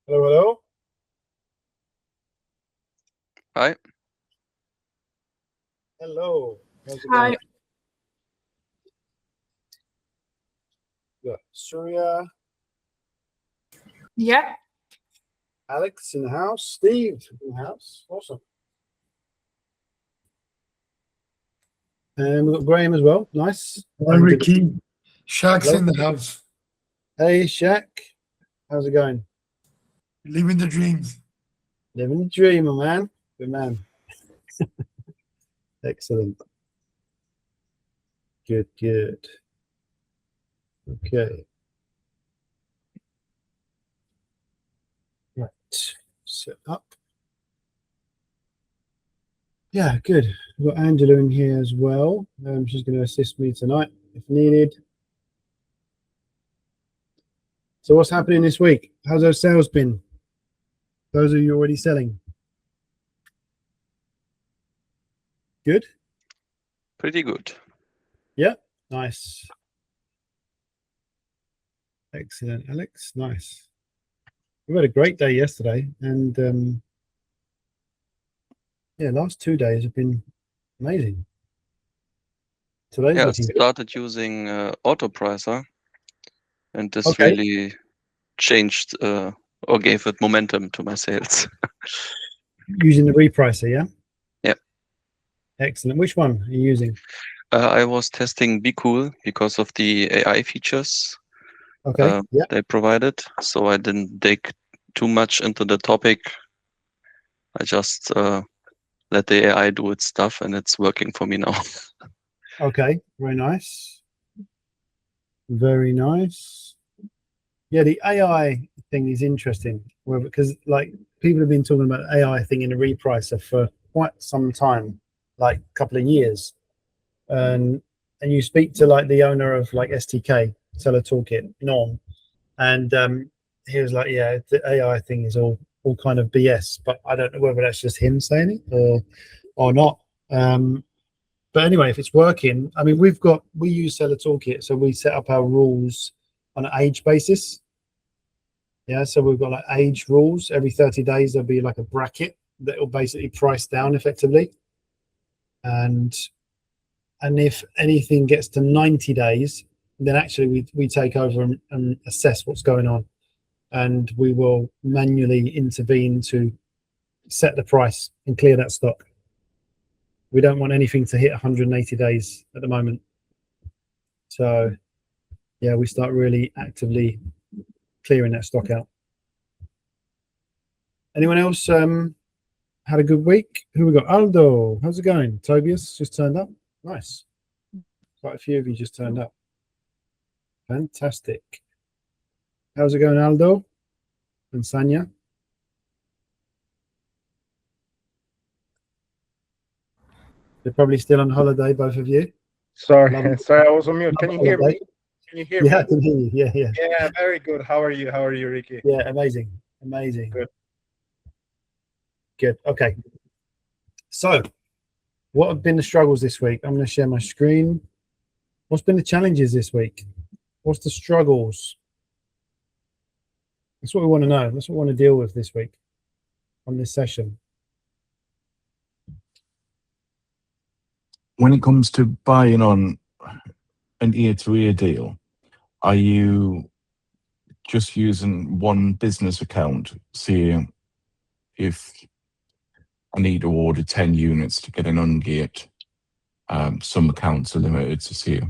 Hello, hello. Hi. Hello. How's it Hi. going? Got Surya, Yeah. Alex in the house, Steve in the house. Awesome. And we've got Graham as well. Nice. Hi, Ricky. Shaq's Hello. in the house. Hey, Shaq. How's it going? Living the dreams. Living the dream, my man. Good man. Excellent. Good, good. Okay. Right. Set up. Yeah, good. We've got Angela in here as well. She's going to assist me tonight if needed. So what's happening this week? How's those sales been? Those of you already selling? Good? Pretty good. Yeah, nice. Excellent, Alex. Nice. We had a great day yesterday, and yeah, last 2 days have been amazing. Today's Yeah, I looking good. started using Autopricer, and this Okay. really changed or gave it momentum to my sales. Using the repricer, yeah? Yep. Excellent. Which one are you using? I was testing BeCool because of the AI features Okay. Yeah. they provided, so I didn't dig too much into the topic. I just let the AI do its stuff, and it's working for me now. Okay. Very nice. Very nice. Yeah, the AI thing is interesting because like people have been talking about the AI thing in the repricer for quite some time, like a couple of years. And you speak to like the owner of like STK, Seller Toolkit, Norm, and he was like, yeah, the AI thing is all kind of BS, but I don't know whether that's just him saying it or not. But anyway, if it's working, I mean, we use Seller Toolkit, so we set up our rules on an age basis. Yeah, so we've got like age rules. Every 30 days, there'll be like a bracket that will basically price down effectively. And if anything gets to 90 days, then actually we take over and assess what's going on. And we will manually intervene to set the price and clear that stock. We don't want anything to hit 180 days at the moment. So yeah, we start really actively clearing that stock out. Anyone else had a good week? Who we got? Aldo, how's it going? Tobias just turned up. Nice. Quite a few of you just turned up. Fantastic. How's it going, Aldo and Sanya? They're probably still on holiday, both of you. Sorry, I was on mute. Can you hear me? Can you hear me? Yeah, I can hear you. Yeah. Yeah, very good. How are you? How are you, Ricky? Yeah, amazing. Good. Okay. So, what have been the struggles this week? I'm going to share my screen. What's been the challenges this week? What's the struggles? That's what we want to know. That's what we want to deal with this week on this session. When it comes to buying on an ear-to-ear deal, are you just using one business account? See if I need to order 10 units to get an ungate. Some accounts are limited to see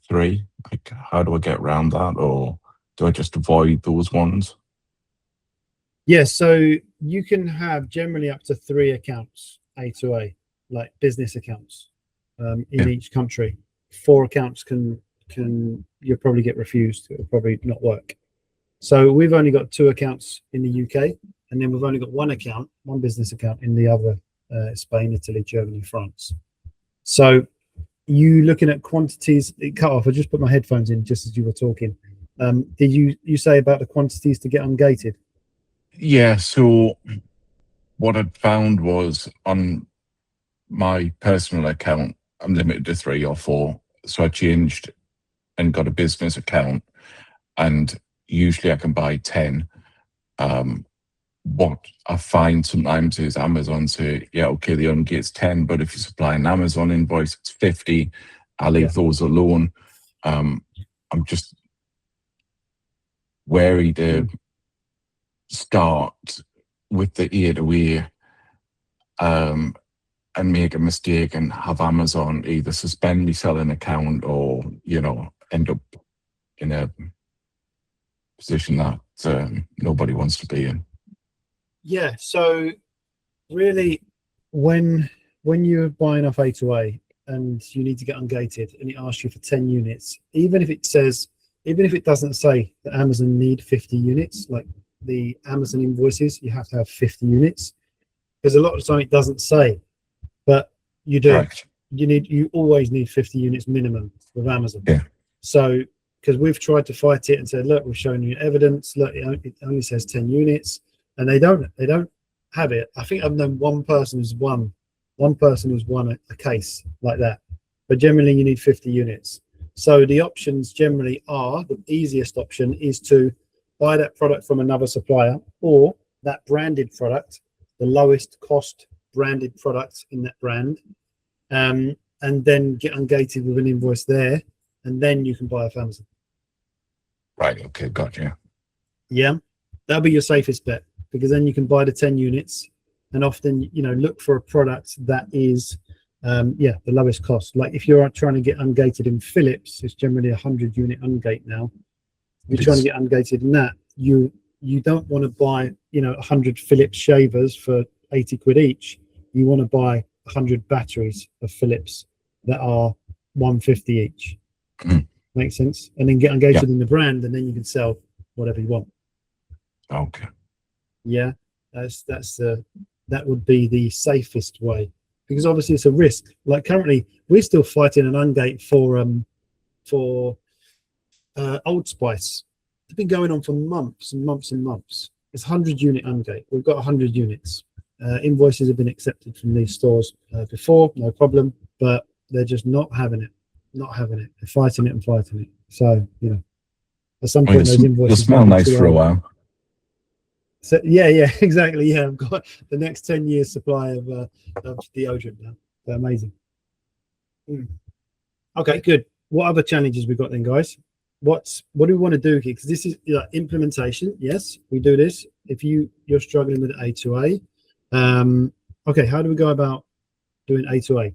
3. Like, how do I get around that, or do I just avoid those ones? Yeah, so you can have generally up to 3 accounts, A to A, like business accounts in each country. 4 accounts can you'll probably get refused. It'll probably not work. So we've only got 2 accounts in the UK, and then we've only got one business account in the other, Spain, Italy, Germany, France. So you looking at quantities, it cut off. I just put my headphones in just as you were talking. Did you say about the quantities to get ungated? Yeah, so what I'd found was on my personal account, I'm limited to 3 or 4. So I changed and got a business account, and usually I can buy 10. what I find sometimes is Amazon say, yeah, okay, the ungate's 10, but if you supply an Amazon invoice, it's 50. I leave those alone. I'm just wary to start with the A2A and make a mistake and have Amazon either suspend me selling account or, you know, end up in a position that nobody wants to be in. Yeah, so really when you're buying off A2A and you need to get ungated and it asks you for 10 units, even if it doesn't say that Amazon need 50 units, like the Amazon invoices, you have to have 50 units, because a lot of the time it doesn't say, but you do. Correct. You always need 50 units minimum with Amazon. Yeah. So because we've tried to fight it and said, look, we've shown you evidence, look, it only says 10 units, and they don't have it. I think I've known one person who's won a case like that, but generally you need 50 units. So the options generally are, the easiest option is to buy that product from another supplier, or that branded product, the lowest cost branded product in that brand, and then get ungated with an invoice there, and then you can buy off Amazon. Right, okay, gotcha. Yeah, that'll be your safest bet, because then you can buy the 10 units and often, you know, look for a product that is the lowest cost. Like if you're trying to get ungated in Philips, it's generally 100 unit ungate now. If you're trying to get ungated in that, you don't want to buy, you know, 100 Philips shavers for 80 quid each. You want to buy 100 batteries of Philips that are 150 each. Makes sense? And then get ungated in the brand, and then you can sell whatever you want. Okay. Yeah, that would be the safest way, because obviously it's a risk. Like currently we're still fighting an ungate for Old Spice. It's been going on for months and months and months. It's 100 unit ungate. We've got 100 units. Invoices have been accepted from these stores before, no problem, but they're just not having it. They're fighting it. So, you know, at some point those invoices will smell nice for a while. So yeah, exactly. Yeah, I've got the next 10 years supply of deodorant now. They're amazing. Okay, good. What other challenges we got then, guys? What do we want to do here? Because this is implementation. Yes, we do this. If you're struggling with A2A, okay, how do we go about doing A2A?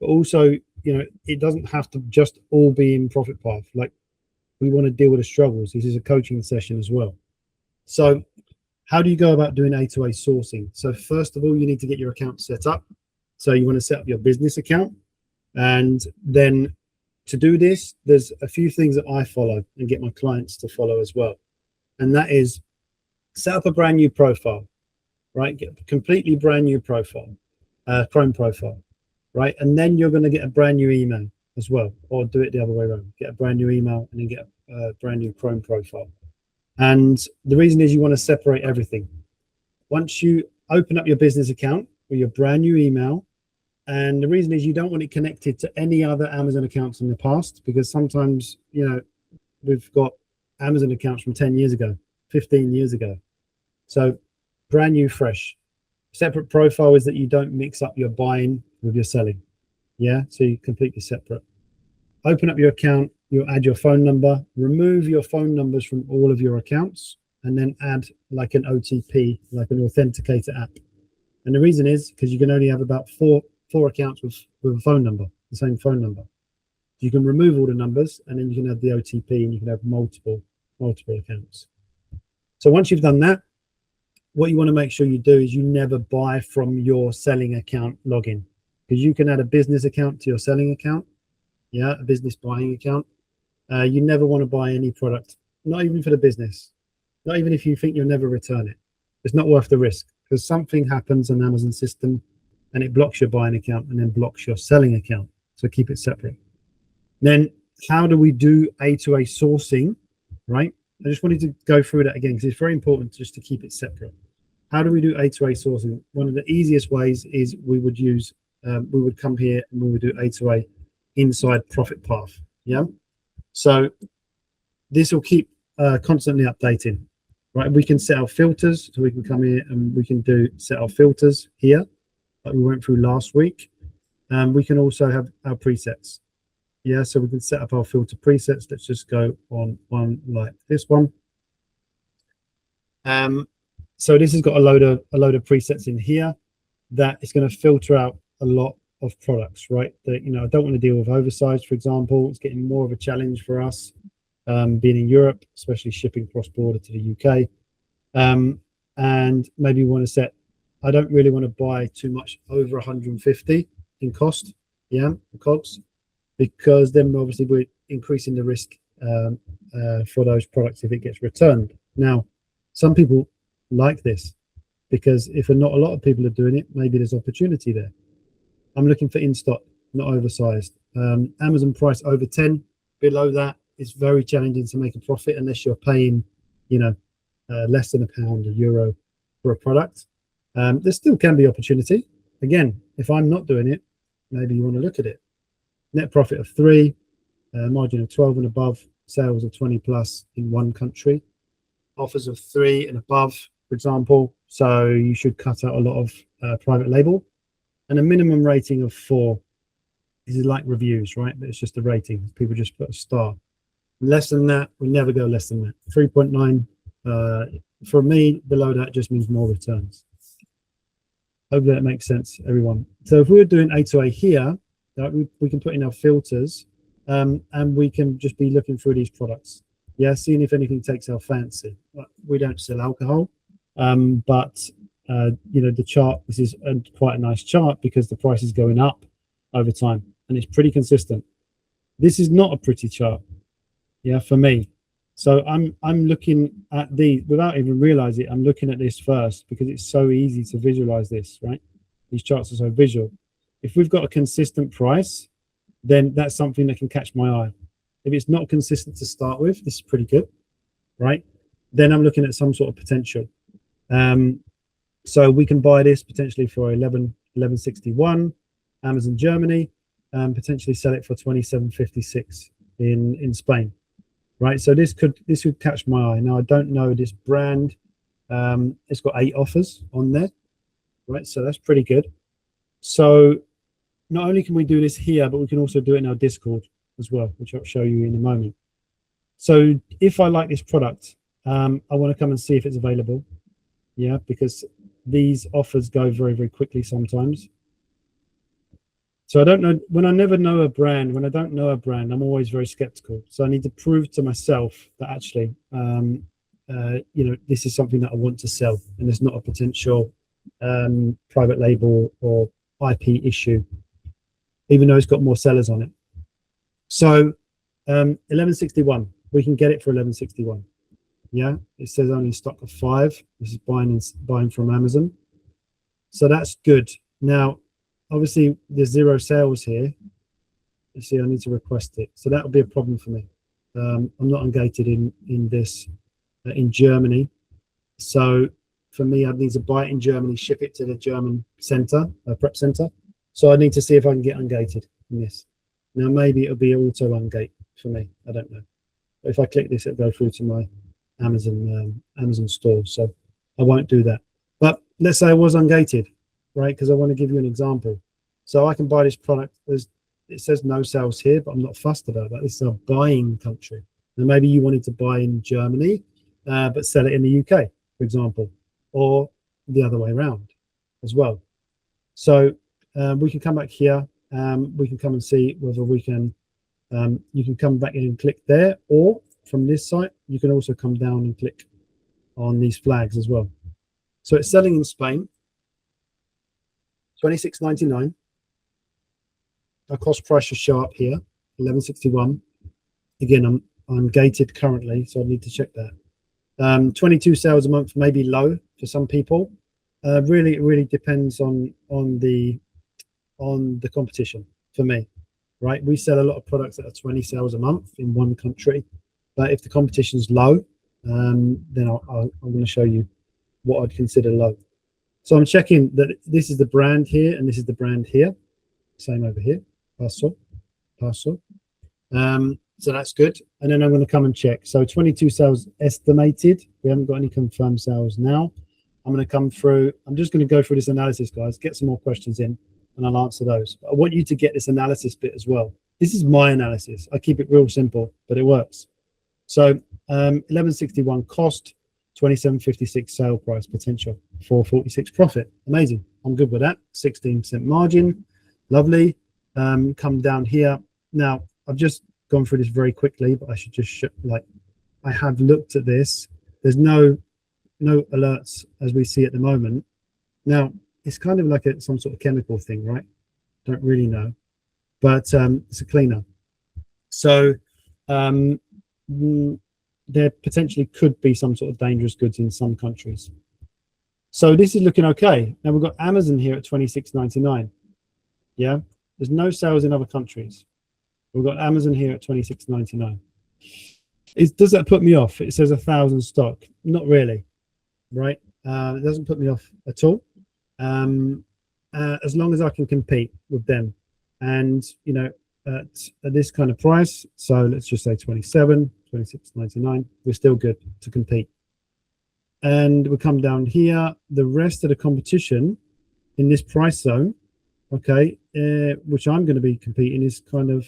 But also, you know, it doesn't have to just all be in ProfitPath. Like, we want to deal with the struggles. This is a coaching session as well. So how do you go about doing A2A sourcing? So first of all, you need to get your account set up. So you want to set up your business account. And then to do this, there's a few things that I follow and get my clients to follow as well. And that is set up a brand new profile, right? Get a completely brand new profile, Chrome profile, right? And then you're going to get a brand new email as well, or do it the other way around. Get a brand new email and then get a brand new Chrome profile. And the reason is you want to separate everything. Once you open up your business account with your brand new email, and the reason is you don't want it connected to any other Amazon accounts in the past, because sometimes, you know, we've got Amazon accounts from 10 years ago, 15 years ago. So brand new, fresh. Separate profile is that you don't mix up your buying with your selling. Yeah, so you're completely separate. Open up your account, you'll add your phone number, remove your phone numbers from all of your accounts, and then add like an OTP, like an authenticator app. And the reason is because you can only have about four accounts with a phone number, the same phone number. You can remove all the numbers, and then you can add the OTP, and you can have multiple accounts. So once you've done that, what you want to make sure you do is you never buy from your selling account login, because you can add a business account to your selling account. Yeah, a business buying account. You never want to buy any product, not even for the business, not even if you think you'll never return it. It's not worth the risk, because something happens on Amazon system and it blocks your buying account and then blocks your selling account. So keep it separate. Then how do we do A2A sourcing, right? I just wanted to go through that again, because it's very important just to keep it separate. How do we do A2A sourcing? One of the easiest ways is we would come here and we would do A2A inside ProfitPath. Yeah. So this will keep constantly updating. right? We can set our filters, so we can come here and we can set our filters here, like we went through last week. We can also have our presets. Yeah, so we can set up our filter presets. Let's just go on one like this one. So this has got a load of presets in here that is going to filter out a lot of products, right? That, you know, I don't want to deal with oversized, for example. It's getting more of a challenge for us, being in Europe, especially shipping cross-border to the UK. And maybe we want to set, I don't really want to buy too much over 150 in cost, yeah, COGS, because then obviously we're increasing the risk for those products if it gets returned. Now, some people like this, because if not a lot of people are doing it, maybe there's opportunity there. I'm looking for in stock, not oversized. Amazon price over 10, below that, it's very challenging to make a profit unless you're paying, you know, less than £1, €1 for a product. There still can be opportunity. Again, if I'm not doing it, maybe you want to look at it. Net profit of 3, margin of 12 and above, sales of 20 plus in one country, offers of 3 and above, for example. So you should cut out a lot of private label, and a minimum rating of 4. This is like reviews, right? But it's just a rating. People just put a star. Less than that, we never go less than that. 3.9. For me, below that just means more returns. Hopefully that makes sense, everyone. So if we're doing A to A here, we can put in our filters, and we can just be looking through these products. Yeah, seeing if anything takes our fancy. We don't sell alcohol, but you know, the chart, this is quite a nice chart because the price is going up over time and it's pretty consistent. This is not a pretty chart, yeah, for me. So I'm looking at these without even realizing it. I'm looking at this first because it's so easy to visualize this, right? These charts are so visual. If we've got a consistent price, then that's something that can catch my eye. If it's not consistent to start with, this is pretty good, right? Then I'm looking at some sort of potential. So we can buy this potentially for 11.61, Amazon Germany, and potentially sell it for 27.56 in Spain, right? So this could catch my eye. Now I don't know this brand. It's got 8 offers on there, right? So that's pretty good. So not only can we do this here, but we can also do it in our Discord as well, which I'll show you in a moment. So if I like this product, I want to come and see if it's available. Yeah, because these offers go very, very quickly sometimes. So I don't know, when I never know a brand, when I don't know a brand, I'm always very skeptical. So I need to prove to myself that actually, you know, this is something that I want to sell and there's not a potential private label or IP issue, even though it's got more sellers on it. So 11.61, we can get it for 11.61. Yeah, it says only stock of 5. This is buying from Amazon, so that's good. Now obviously there's 0 sales here. You see, I need to request it, so that would be a problem for me. I'm not ungated in this in Germany, so for me I'd need to buy it in Germany, ship it to the German center, prep center. So I need to see if I can get ungated in this. Now maybe it'll be auto ungate for me, I don't know. But if I click this, it'll go through to my Amazon store, so I won't do that. But let's say I was ungated, right? Because I want to give you an example. So I can buy this product. It says no sales here, but I'm not fussed about that. This is a buying country. And maybe you wanted to buy in Germany, but sell it in the UK, for example, or the other way around as well. So we can come back here. We can come and see whether we can. You can come back in and click there, or from this site, you can also come down and click on these flags as well. So it's selling in Spain, 26.99. Our cost price should show up here, 11.61. Again, I'm gated currently, so I need to check that. 22 sales a month may be low for some people. Really, it really depends on the competition for me, right? We sell a lot of products that are 20 sales a month in one country. But if the competition is low, then I'm going to show you what I'd consider low. So I'm checking that this is the brand here and this is the brand here. Same over here. Parcel. So that's good. And then I'm going to come and check. So 22 sales estimated. We haven't got any confirmed sales now. I'm going to come through. I'm just going to go through this analysis, guys, get some more questions in, and I'll answer those. But I want you to get this analysis bit as well. This is my analysis. I keep it real simple, but it works. So 1161 cost, 2756 sale price potential, 446 profit. Amazing. I'm good with that. 16% margin. Lovely. Come down here. Now, I've just gone through this very quickly, but I should just I have looked at this. There's no alerts as we see at the moment. Now, it's kind of like some sort of chemical thing, right? Don't really know, but it's a cleaner. So there potentially could be some sort of dangerous goods in some countries. So this is looking okay. Now we've got Amazon here at 26.99. Yeah, there's no sales in other countries. We've got Amazon here at 26.99. Does that put me off? It says 1,000 stock. Not really, right? It doesn't put me off at all. As long as I can compete with them, and you know, at this kind of price. So let's just say 26.99. We're still good to compete. And we come down here. The rest of the competition in this price zone, okay, which I'm going to be competing, is kind of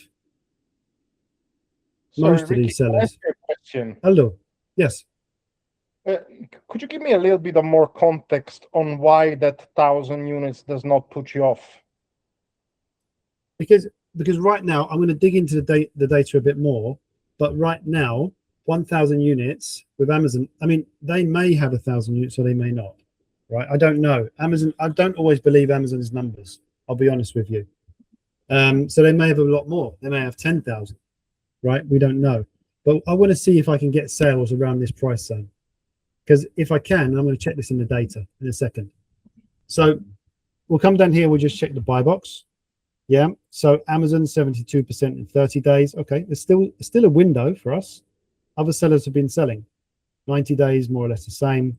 most of these sellers. Question. Hello. Yes. Could you give me a little bit of more context on why that 1,000 units does not put you off? Because right now I'm going to dig into the data a bit more, but right now 1,000 units with Amazon, I mean, they may have 1,000 units or they may not, right? I don't know. Amazon, I don't always believe Amazon's numbers, I'll be honest with you. So they may have a lot more. They may have 10,000, right? We don't know. But I want to see if I can get sales around this price zone. Because if I can, I'm going to check this in the data in a second. So we'll come down here. We'll just check the buy box. Yeah. So Amazon 72% in 30 days. Okay. There's still a window for us. Other sellers have been selling 90 days, more or less the same,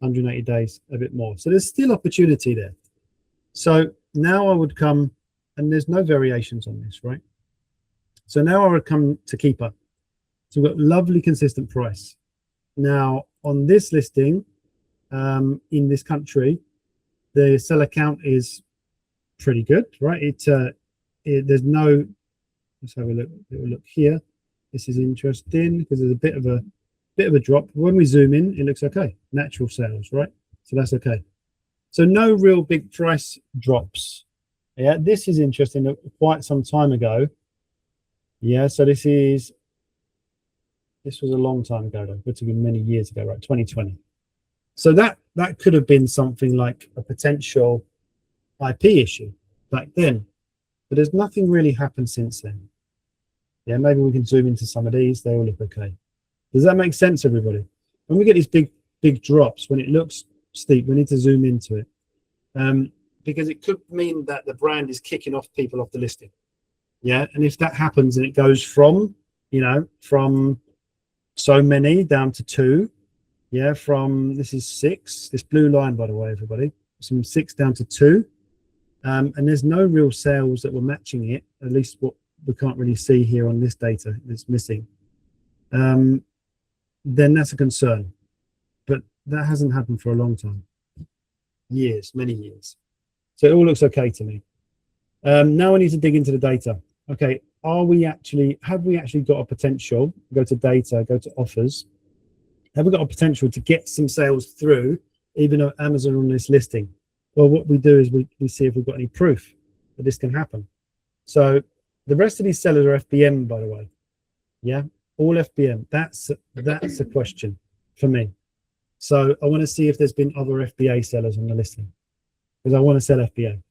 180 days, a bit more. So there's still opportunity there. So now I would come, and there's no variations on this, right? So now I would come to Keeper. So we've got lovely consistent price. Now on this listing, in this country, the seller count is pretty good, right? There's no, let's have a look. We'll look here. This is interesting because there's a bit of a drop. When we zoom in, it looks okay. Natural sales, right? So that's okay. So no real big price drops. Yeah, this is interesting. Quite some time ago. Yeah, so this was a long time ago, though. We're talking many years ago, right? 2020. So that could have been something like a potential IP issue back then, but there's nothing really happened since then. Yeah, maybe we can zoom into some of these. They all look okay. Does that make sense, everybody? When we get these big drops, when it looks steep, we need to zoom into it, because it could mean that the brand is kicking off people off the listing. Yeah, and if that happens and it goes from, from so many down to 2, yeah, this is 6, this blue line, by the way, everybody, from 6 down to 2, and there's no real sales that were matching it, at least what we can't really see here on this data that's missing, then that's a concern. But that hasn't happened for a long time, many years. So it all looks okay to me. Now I need to dig into the data. Okay, have we actually got a potential? Go to data, go to offers. Have we got a potential to get some sales through, even though Amazon on this listing? Well, what we do is we see if we've got any proof that this can happen. So the rest of these sellers are FBM, by the way. Yeah, all FBM. That's a question for me. So I want to see if there's been other FBA sellers on the listing, because I want to sell FBA.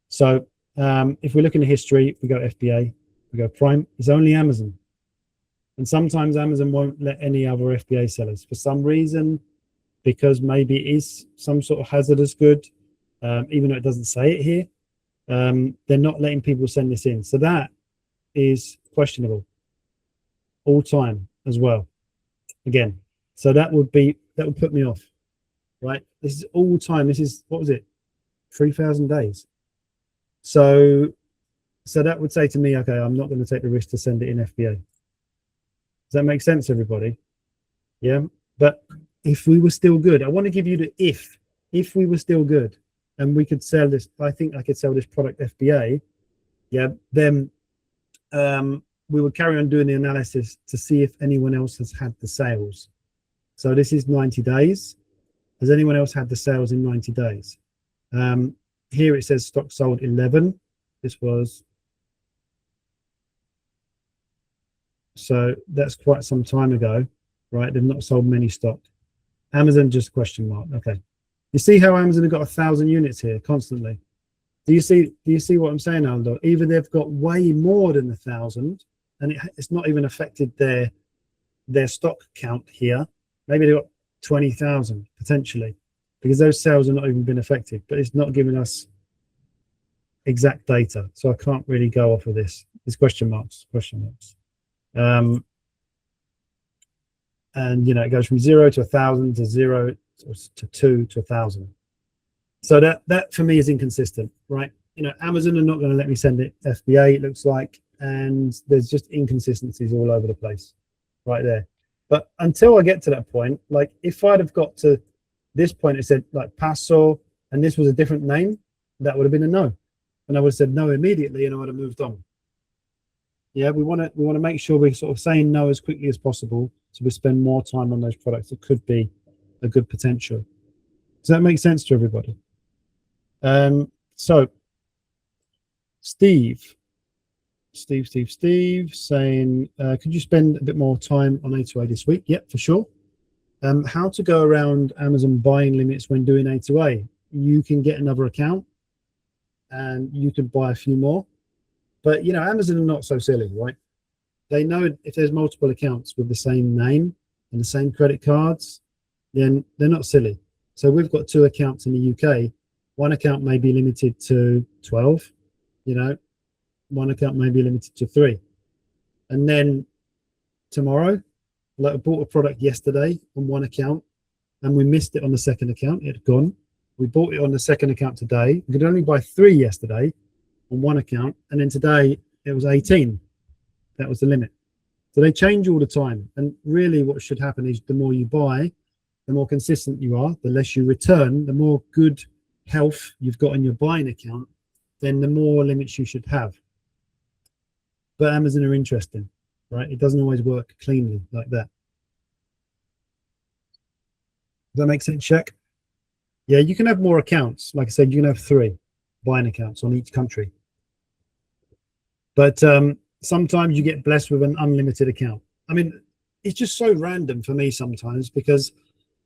So if we look in the history, we go FBA, we go Prime, it's only Amazon. And sometimes Amazon won't let any other FBA sellers for some reason, because maybe it is some sort of hazardous good, even though it doesn't say it here. They're not letting people send this in. So that is questionable all time as well. Again, so that would put me off, right? This is all time. This is, what was it? 3,000 days. So that would say to me, okay, I'm not going to take the risk to send it in FBA. Does that make sense, everybody? Yeah. But if we were still good, I want to give you the if we were still good and we could sell this, I think I could sell this product FBA. Yeah. Then we would carry on doing the analysis to see if anyone else has had the sales. So this is 90 days. Has anyone else had the sales in 90 days? Here it says stock sold 11. This was, so that's quite some time ago, right? They've not sold many stock. Amazon, just question mark. Okay. You see how Amazon have got 1,000 units here constantly? Do you see what I'm saying, Aldo? Either they've got way more than 1,000 and it's not even affected their stock count here. Maybe they've got 20,000 potentially, because those sales have not even been affected, but it's not giving us exact data. So I can't really go off of this. It's question marks. And you know, it goes from 0 to 1,000 to 0 to 2 to 1,000. So that for me is inconsistent, right? You know, Amazon are not going to let me send it FBA, it looks like, and there's just inconsistencies all over the place right there. But until I get to that point, like if I'd have got to this point, it said like Paso, and this was a different name, that would have been a no. And I would have said no immediately and I would have moved on. Yeah, we want to make sure we're sort of saying no as quickly as possible, so we spend more time on those products that could be a good potential. Does that make sense to everybody? So Steve saying, could you spend a bit more time on A2A this week? Yep, for sure. How to go around Amazon buying limits when doing A2A? You can get another account and you can buy a few more. But, you know, Amazon are not so silly, right? They know if there's multiple accounts with the same name and the same credit cards, then they're not silly. So we've got 2 accounts in the UK. One account may be limited to 12, you know, one account may be limited to 3. And then tomorrow, like I bought a product yesterday on one account and we missed it on the second account. It had gone. We bought it on the second account today. We could only buy 3 yesterday on one account. And then today it was 18. That was the limit. So they change all the time. And really what should happen is the more you buy, the more consistent you are, the less you return, the more good health you've got in your buying account, then the more limits you should have. But Amazon are interesting, right? It doesn't always work cleanly like that. Does that make sense, Shaq? Yeah, you can have more accounts. Like I said, you can have 3 buying accounts on each country. But sometimes you get blessed with an unlimited account. I mean, it's just so random for me sometimes, because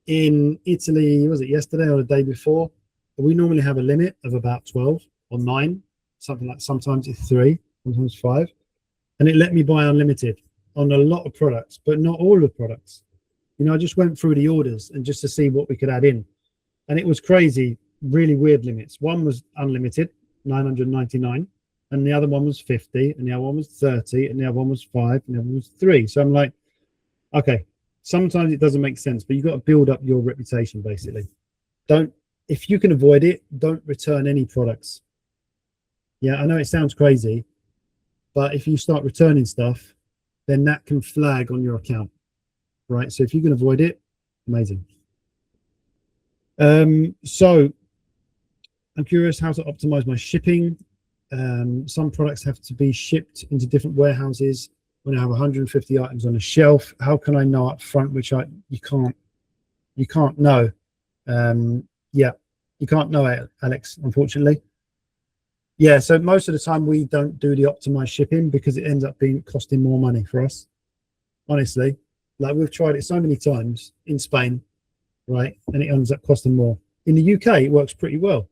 in Italy, was it yesterday or the day before, we normally have a limit of about 12 or 9, something like, sometimes it's 3, sometimes 5. And it let me buy unlimited on a lot of products, but not all the products. You know, I just went through the orders and just to see what we could add in. And it was crazy, really weird limits. One was unlimited, 999, and the other one was 50, and the other one was 30, and the other one was 5, and the other one was 3. So I'm like, okay, sometimes it doesn't make sense, but you've got to build up your reputation, basically. If you can avoid it, don't return any products. Yeah, I know it sounds crazy, but if you start returning stuff, then that can flag on your account, right? So if you can avoid it, amazing. So I'm curious how to optimize my shipping. Some products have to be shipped into different warehouses when I have 150 items on a shelf. How can I know up front which you can't know? Yeah, you can't know, Alex, unfortunately. Yeah, so most of the time we don't do the optimized shipping because it ends up costing more money for us. Honestly, like we've tried it so many times in Spain, right? And it ends up costing more. In the UK, it works pretty well.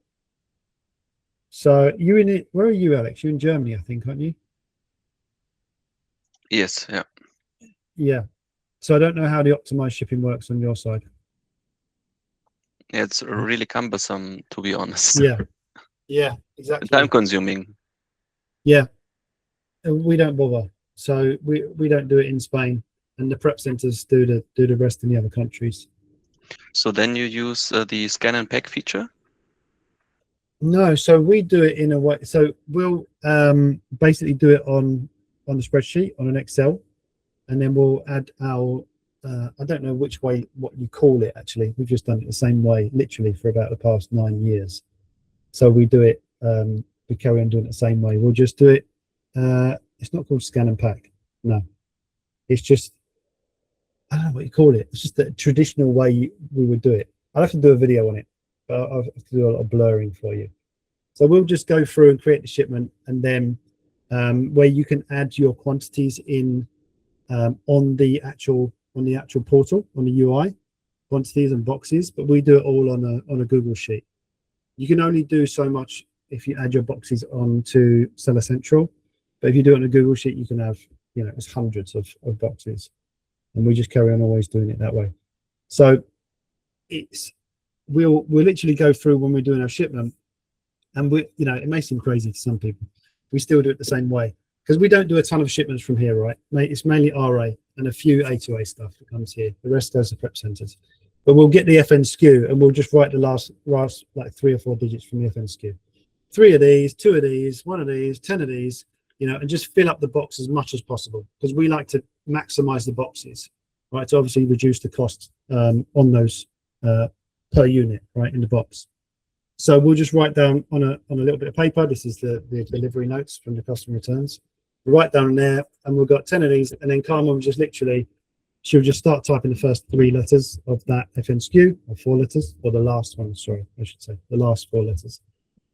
So you in it? Where are you, Alex? You're in Germany, I think, aren't you? Yes, yeah. Yeah. So I don't know how the optimized shipping works on your side. Yeah, it's really cumbersome, to be honest. Yeah. Yeah, exactly. Time consuming. Yeah. We don't bother. So we don't do it in Spain, and the prep centers do the rest in the other countries. So then you use the scan and pack feature? No, so we do it in a way. So we'll basically do it on the spreadsheet on an Excel, and then we'll add our, I don't know which way, what you call it actually. We've just done it the same way, literally for about the past 9 years. So we do it, we carry on doing it the same way. We'll just do it, it's not called scan and pack. No, it's just, I don't know what you call it. It's just the traditional way we would do it. I'll have to do a video on it, but I'll have to do a lot of blurring for you. So we'll just go through and create the shipment, and then where you can add your quantities in on the actual portal, on the UI, quantities and boxes, but we do it all on a Google sheet. You can only do so much if you add your boxes onto Seller Central, but if you do it on a Google sheet, you can have, you know, it's hundreds of boxes, and we just carry on always doing it that way. So we'll literally go through when we're doing our shipment, and we, you know, it may seem crazy to some people, we still do it the same way, because we don't do a ton of shipments from here, right? It's mainly RA and a few A2A stuff that comes here. The rest goes to prep centers. But we'll get the FN SKU, and we'll just write the last like 3 or 4 digits from the FN SKU. 3 of these, 2 of these, 1 of these, 10 of these, you know, and just fill up the box as much as possible, because we like to maximize the boxes, right? To obviously reduce the cost on those per unit, right, in the box. So we'll just write down on a little bit of paper. This is the delivery notes from the customer returns. We'll write down there, and we've got 10 of these, and then Carmen will just literally, she'll just start typing the first 3 letters of that FN SKU, or 4 letters, or the last one, sorry, I should say, the last 4 letters.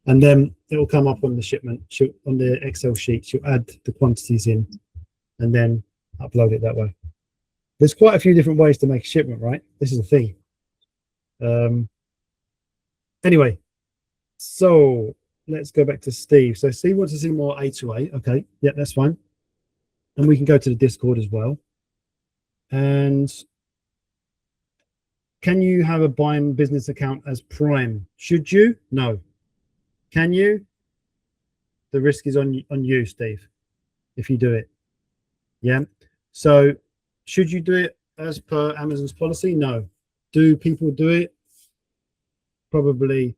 And then it will come up on the shipment, on the Excel sheet, she'll add the quantities in, and then upload it that way. There's quite a few different ways to make a shipment, right? This is a thing. Anyway, so let's go back to Steve. So Steve wants to see more A2A. Okay, yeah, that's fine. And we can go to the Discord as well. And can you have a buying business account as Prime? Should you? No. Can you? The risk is on you, Steve, if you do it. Yeah. So should you do it as per Amazon's policy? No. Do people do it? Probably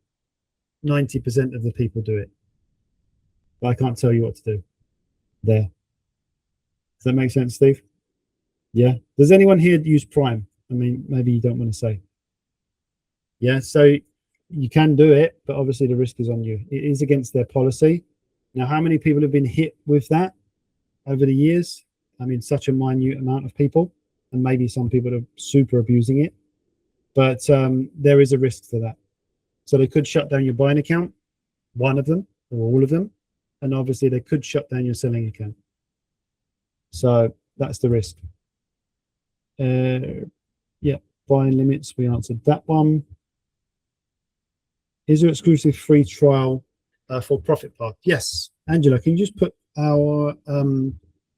90% of the people do it. But I can't tell you what to do there. Does that make sense, Steve? Yeah. Does anyone here use Prime? I mean, maybe you don't want to say. Yeah. So you can do it, but obviously the risk is on you. It is against their policy. Now, how many people have been hit with that over the years? I mean, such a minute amount of people, and maybe some people are super abusing it, but there is a risk to that. So they could shut down your buying account, one of them or all of them, and obviously they could shut down your selling account. So that's the risk. Yeah, buying limits, we answered that one. Is there exclusive free trial for ProfitPath? Yes. Angela, can you just put our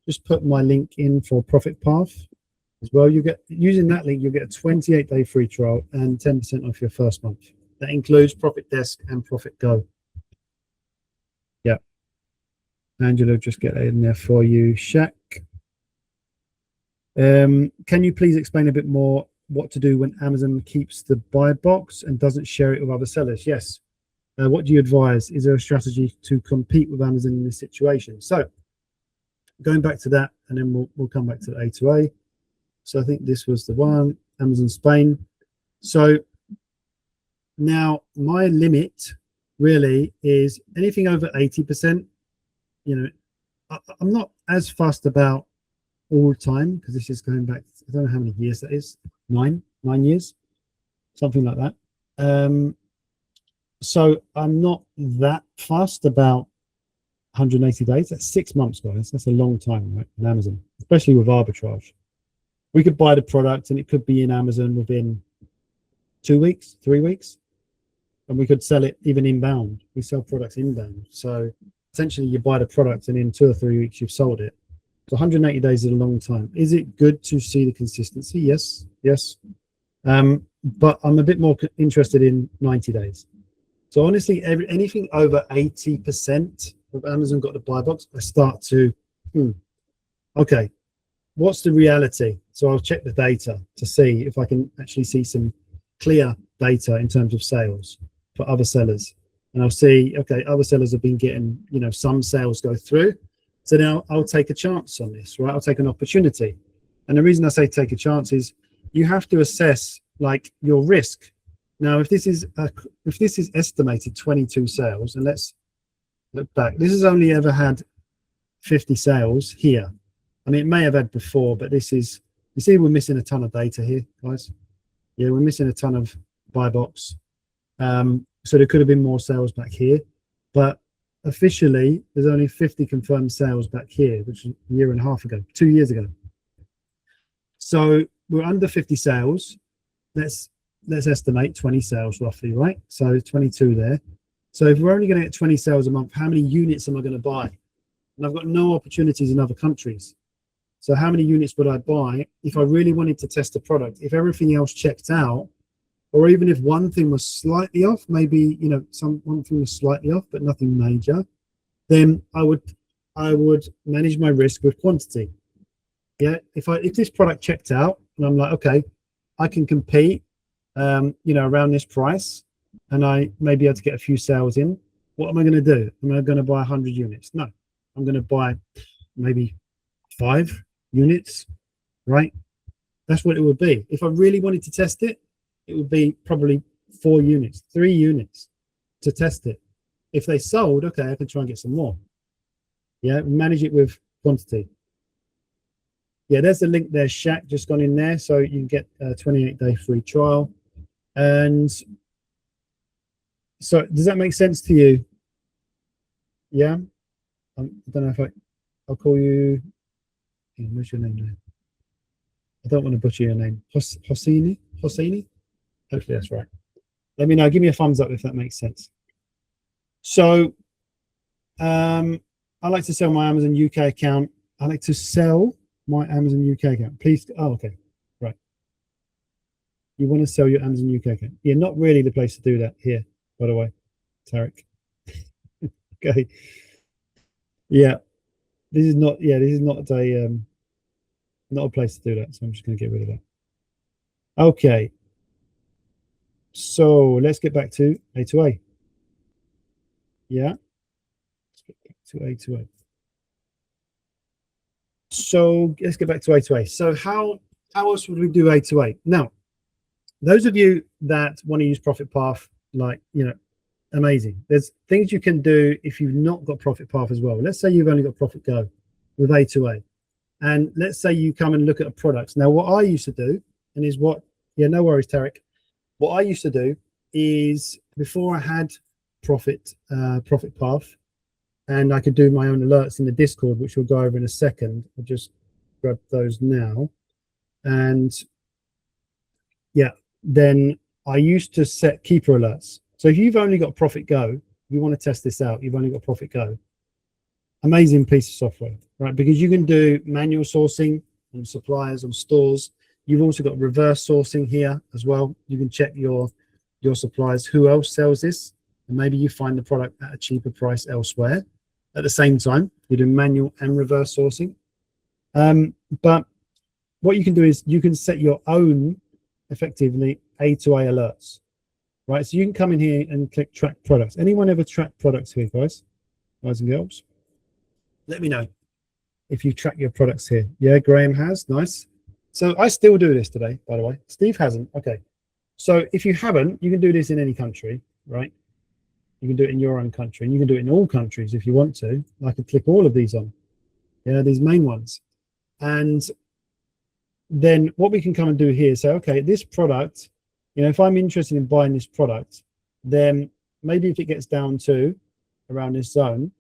just put my link in for ProfitPath as well? You get, using that link, you'll get a 28-day free trial and 10% off your first month. That includes Profit Desk and Profit Go. Yeah. Angela, just get that in there for you. Shaq. Can you please explain a bit more what to do when Amazon keeps the buy box and doesn't share it with other sellers? Yes. What do you advise? Is there a strategy to compete with Amazon in this situation? So going back to that, and then we'll come back to the A2A. So I think this was the one, Amazon Spain. So now my limit really is anything over 80%. You know, I'm not as fussed about all the time, because this is going back, I don't know how many years that is, 9 years, something like that. So I'm not that fussed about 180 days. That's 6 months, guys. That's a long time, right, in Amazon, especially with arbitrage. We could buy the product and it could be in Amazon within 2 weeks, 3 weeks, and we could sell it even inbound. We sell products inbound. So essentially you buy the product and in 2 or 3 weeks you've sold it. So 180 days is a long time. Is it good to see the consistency? Yes, yes. But I'm a bit more interested in 90 days. So honestly, anything over 80% of Amazon got the buy box, I start to, okay, what's the reality? So I'll check the data to see if I can actually see some clear data in terms of sales for other sellers. And I'll see, okay, other sellers have been getting, you know, some sales go through. So now I'll take a chance on this, right? I'll take an opportunity. And the reason I say take a chance is you have to assess like your risk. Now, if this is estimated 22 sales, and let's look back, this has only ever had 50 sales here. I mean, it may have had before, but this is, you see, we're missing a ton of data here, guys. Yeah, we're missing a ton of buy box. So there could have been more sales back here, but officially there's only 50 confirmed sales back here, which is a year and a half ago, 2 years ago. So we're under 50 sales. Let's estimate 20 sales roughly, right? So 22 there. So if we're only going to get 20 sales a month, how many units am I going to buy? And I've got no opportunities in other countries. So how many units would I buy if I really wanted to test a product? If everything else checked out, or even if one thing was slightly off, maybe, you know, one thing was slightly off, but nothing major, then I would manage my risk with quantity. Yeah, if this product checked out and I'm like, okay, I can compete, you know, around this price, and I may be able to get a few sales in. What am I going to do? Am I going to buy 100 units? No, I'm going to buy maybe 5 units, right? That's what it would be. If I really wanted to test it, it would be probably 4 units, 3 units to test it. If they sold, okay, I can try and get some more. Yeah, manage it with quantity. Yeah, there's the link there. Shaq just gone in there, so you can get a 28-day free trial. And so, does that make sense to you? Yeah, I don't know if I'll call you. What's your name now? I don't want to butcher your name. Hosseini? Hopefully that's right. Let me know. Give me a thumbs up if that makes sense. So, I like to sell my Amazon UK account. I like to sell my Amazon UK account. Please. Oh, okay. Right. You want to sell your Amazon UK account? Yeah, not really the place to do that here, by the way, Tarek. Okay. Yeah. This is not a place to do that. So I'm just going to get rid of that. Okay. So let's get back to A2A. Yeah. Let's get back to A2A. So let's get back to A2A. So how else would we do A2A? Now, those of you that want to use ProfitPath, like, you know, amazing. There's things you can do if you've not got ProfitPath as well. Let's say you've only got Profit Go with A2A. And let's say you come and look at a product. Now, what I used to do, and is what, yeah, no worries, Tarek. What I used to do is, before I had ProfitPath, and I could do my own alerts in the Discord, which we'll go over in a second. I'll just grab those now. And yeah, then I used to set keeper alerts. So if you've only got Profit Go, you want to test this out, you've only got Profit Go. Amazing piece of software, right? Because you can do manual sourcing on suppliers, on stores. You've also got reverse sourcing here as well. You can check your suppliers, who else sells this, and maybe you find the product at a cheaper price elsewhere. At the same time, you do manual and reverse sourcing. But what you can do is you can set your own, effectively, A2A alerts, right? So you can come in here and click track products. Anyone ever track products here, guys and girls? Let me know if you track your products here. Yeah, Graham has. Nice. So I still do this today, by the way. Steve hasn't. Okay. So if you haven't, you can do this in any country, right? You can do it in your own country, and you can do it in all countries if you want to. I could click all of these on. Yeah, these main ones. And then what we can come and do here, say, okay, this product, you know, if I'm interested in buying this product, then maybe if it gets down to around this zone,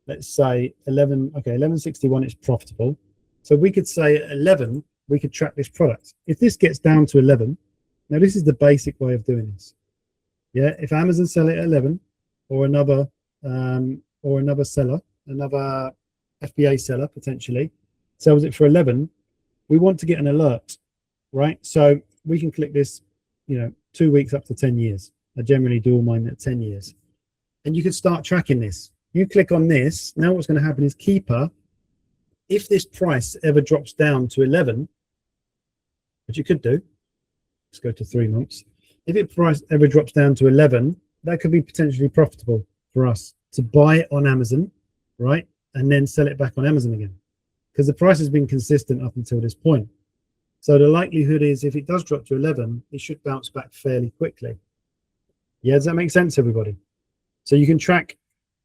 let's say 11, okay, 1161 is profitable. So we could say at 11, we could track this product. If this gets down to 11, now this is the basic way of doing this. Yeah, if Amazon sell it at 11, or another seller, another FBA seller potentially sells it for 11, we want to get an alert, right? So we can click this, you know, 2 weeks up to 10 years. I generally do all mine at 10 years. And you can start tracking this. You click on this. Now what's going to happen is Keeper, if this price ever drops down to 11, which you could do, let's go to 3 months. If it price ever drops down to 11, that could be potentially profitable for us to buy it on Amazon, right? And then sell it back on Amazon again. Because the price has been consistent up until this point. So the likelihood is if it does drop to 11, it should bounce back fairly quickly. Yeah, does that make sense, everybody? So you can track,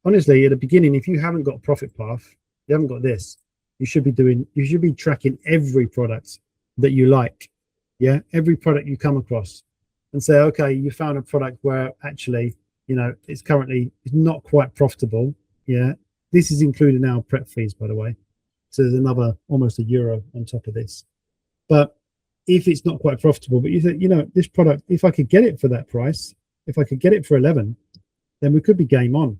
honestly, at the beginning, if you haven't got ProfitPath, you haven't got this, you should be tracking every product that you like. Yeah, every product you come across and say, okay, you found a product where actually, you know, it's not quite profitable. Yeah, this is including our prep fees, by the way. So there's another almost €1 on top of this. But if it's not quite profitable, but you think, you know, this product, if I could get it for that price, if I could get it for 11, then we could be game on.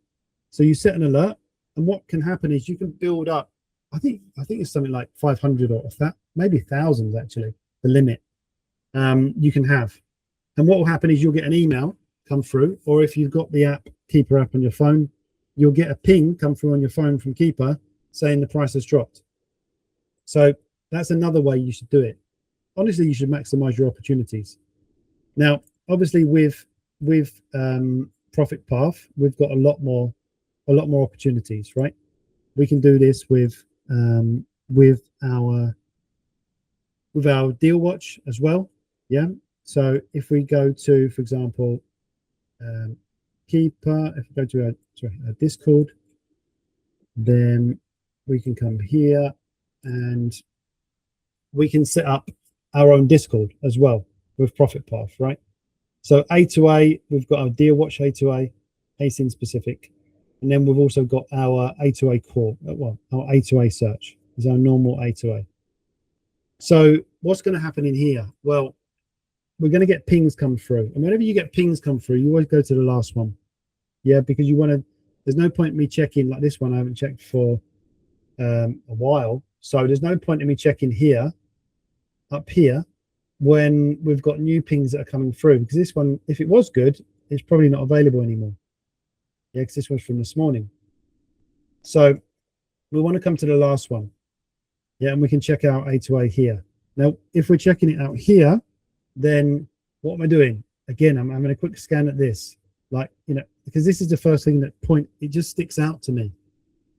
So you set an alert, and what can happen is you can build up. I think it's something like 500 or maybe thousands actually, the limit you can have. And what will happen is you'll get an email come through, or if you've got the app, Keeper app on your phone, you'll get a ping come through on your phone from Keeper saying the price has dropped. So that's another way you should do it. Honestly, you should maximize your opportunities. Now, obviously, with ProfitPath, we've got a lot more opportunities, right? We can do this with our deal watch as well. Yeah. So if we go to, for example, Keeper, if we go to our Discord, then we can come here and we can set up our own Discord as well with ProfitPath, right? So A2A, we've got our deal watch A2A, async specific, and then we've also got our A2A core, well, our A2A search is our normal A2A. So what's going to happen in here? Well, we're going to get pings come through, and whenever you get pings come through, you always go to the last one. Yeah, because you want to, there's no point in me checking like this one. I haven't checked for a while. So there's no point in me checking here, up here, when we've got new pings that are coming through, because this one, if it was good, it's probably not available anymore. Yeah, because this one's from this morning. So we want to come to the last one. Yeah, and we can check out A2A here. Now, if we're checking it out here, then what am I doing? Again, I'm having a quick scan at this, like, you know, because this is the first thing that it just sticks out to me.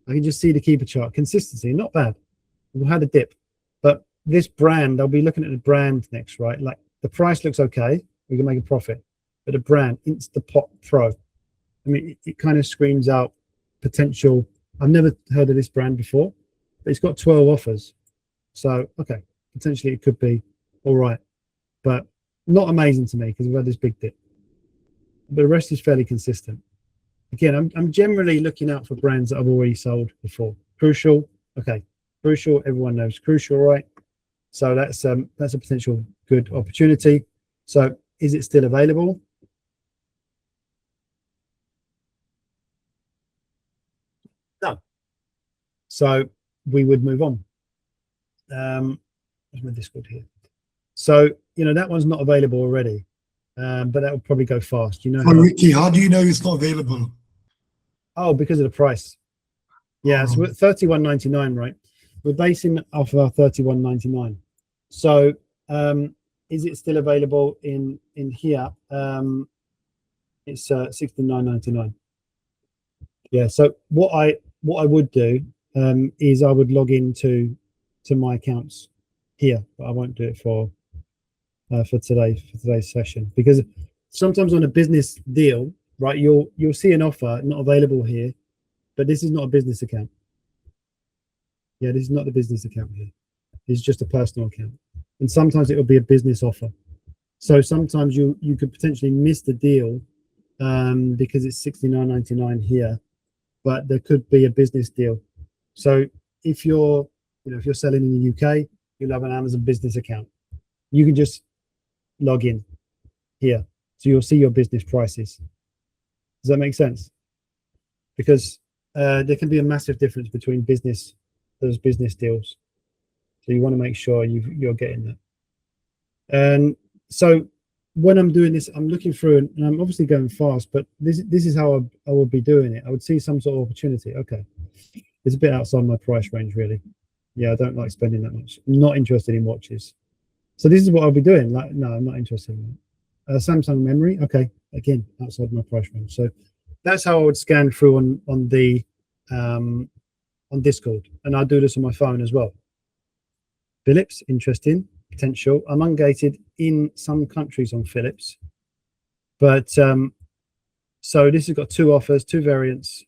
I can just see the Keeper chart. Consistency, not bad. We've had a dip, but this brand, I'll be looking at the brand next, right? Like the price looks okay, we can make a profit, but the brand, Instapot Pro, I mean, it kind of screams out potential. I've never heard of this brand before, but it's got 12 offers. So, okay, potentially it could be all right, but not amazing to me because we've had this big dip. But the rest is fairly consistent. Again, I'm generally looking out for brands that I've already sold before. Crucial, okay, Crucial, everyone knows Crucial, right? So that's a potential good opportunity. So is it still available? No. So we would move on. Where's my Discord here? So, you know, that one's not available already, but that will probably go fast. You know, Ricky, how do you know it's not available? Oh, because of the price. Yeah, so we're at $31.99, right? We're basing it off of our $31.99. So is it still available in here? It's $69.99. Yeah, so what I would do is I would log into my accounts here, but I won't do it for today's session, because sometimes on a business deal, right, you'll see an offer not available here, but this is not a business account. Yeah, this is not the business account here. It's just a personal account, and sometimes it will be a business offer. So sometimes you could potentially miss the deal because it's $69.99 here, but there could be a business deal. So if you're selling in the UK, you'll have an Amazon business account. You can just log in here, so you'll see your business prices. Does that make sense? Because there can be a massive difference between those business deals. So you want to make sure you're getting that. And so when I'm doing this, I'm looking through, and I'm obviously going fast, but this is how I would be doing it. I would see some sort of opportunity. Okay, it's a bit outside my price range, really. Yeah, I don't like spending that much. I'm not interested in watches. So this is what I'll be doing. Like, no, I'm not interested in that. Samsung memory, okay, again, outside my price range. So that's how I would scan through on Discord, and I'll do this on my phone as well. Philips, interesting. potential. I'm ungated in some countries on Philips, but so this has got 2 offers, 2 variants,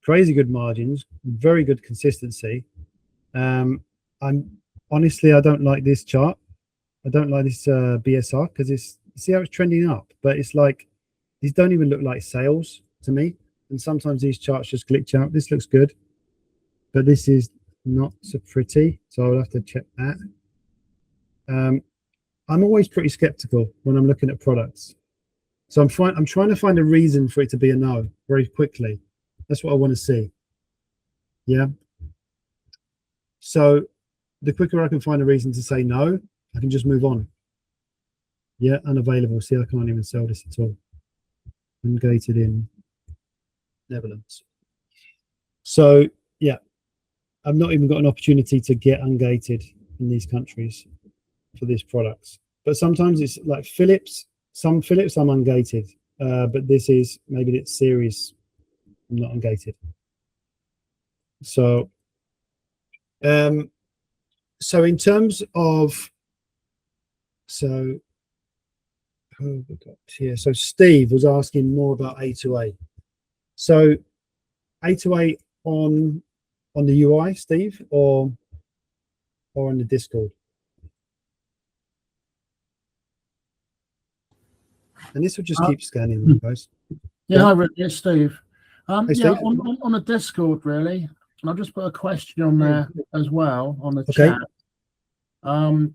crazy good margins, very good consistency. I'm honestly, I don't like this chart. I don't like this BSR because it's, see how it's trending up, but it's like these don't even look like sales to me. And sometimes these charts just glitch out. This looks good, but this is not so pretty. So I'll have to check that. I'm always pretty skeptical when I'm looking at products. So I'm trying to find a reason for it to be a no very quickly. That's what I want to see. Yeah. So the quicker I can find a reason to say no, I can just move on. Yeah, unavailable. See, I can't even sell this at all. Ungated in Netherlands. So yeah, I've not even got an opportunity to get ungated in these countries for these products. But sometimes it's like Philips. Some Philips I'm ungated, but this is maybe it's series. I'm not ungated. So, so in terms of, so who have we got here? So Steve was asking more about A2A. So A2A on the UI, Steve, or on the Discord? And this will just keep scanning, guys. Yeah, hi, Rick. It's Steve. Hey, Yeah, Steve. on the Discord, really. And I've just put a question on there as well on the Okay. chat.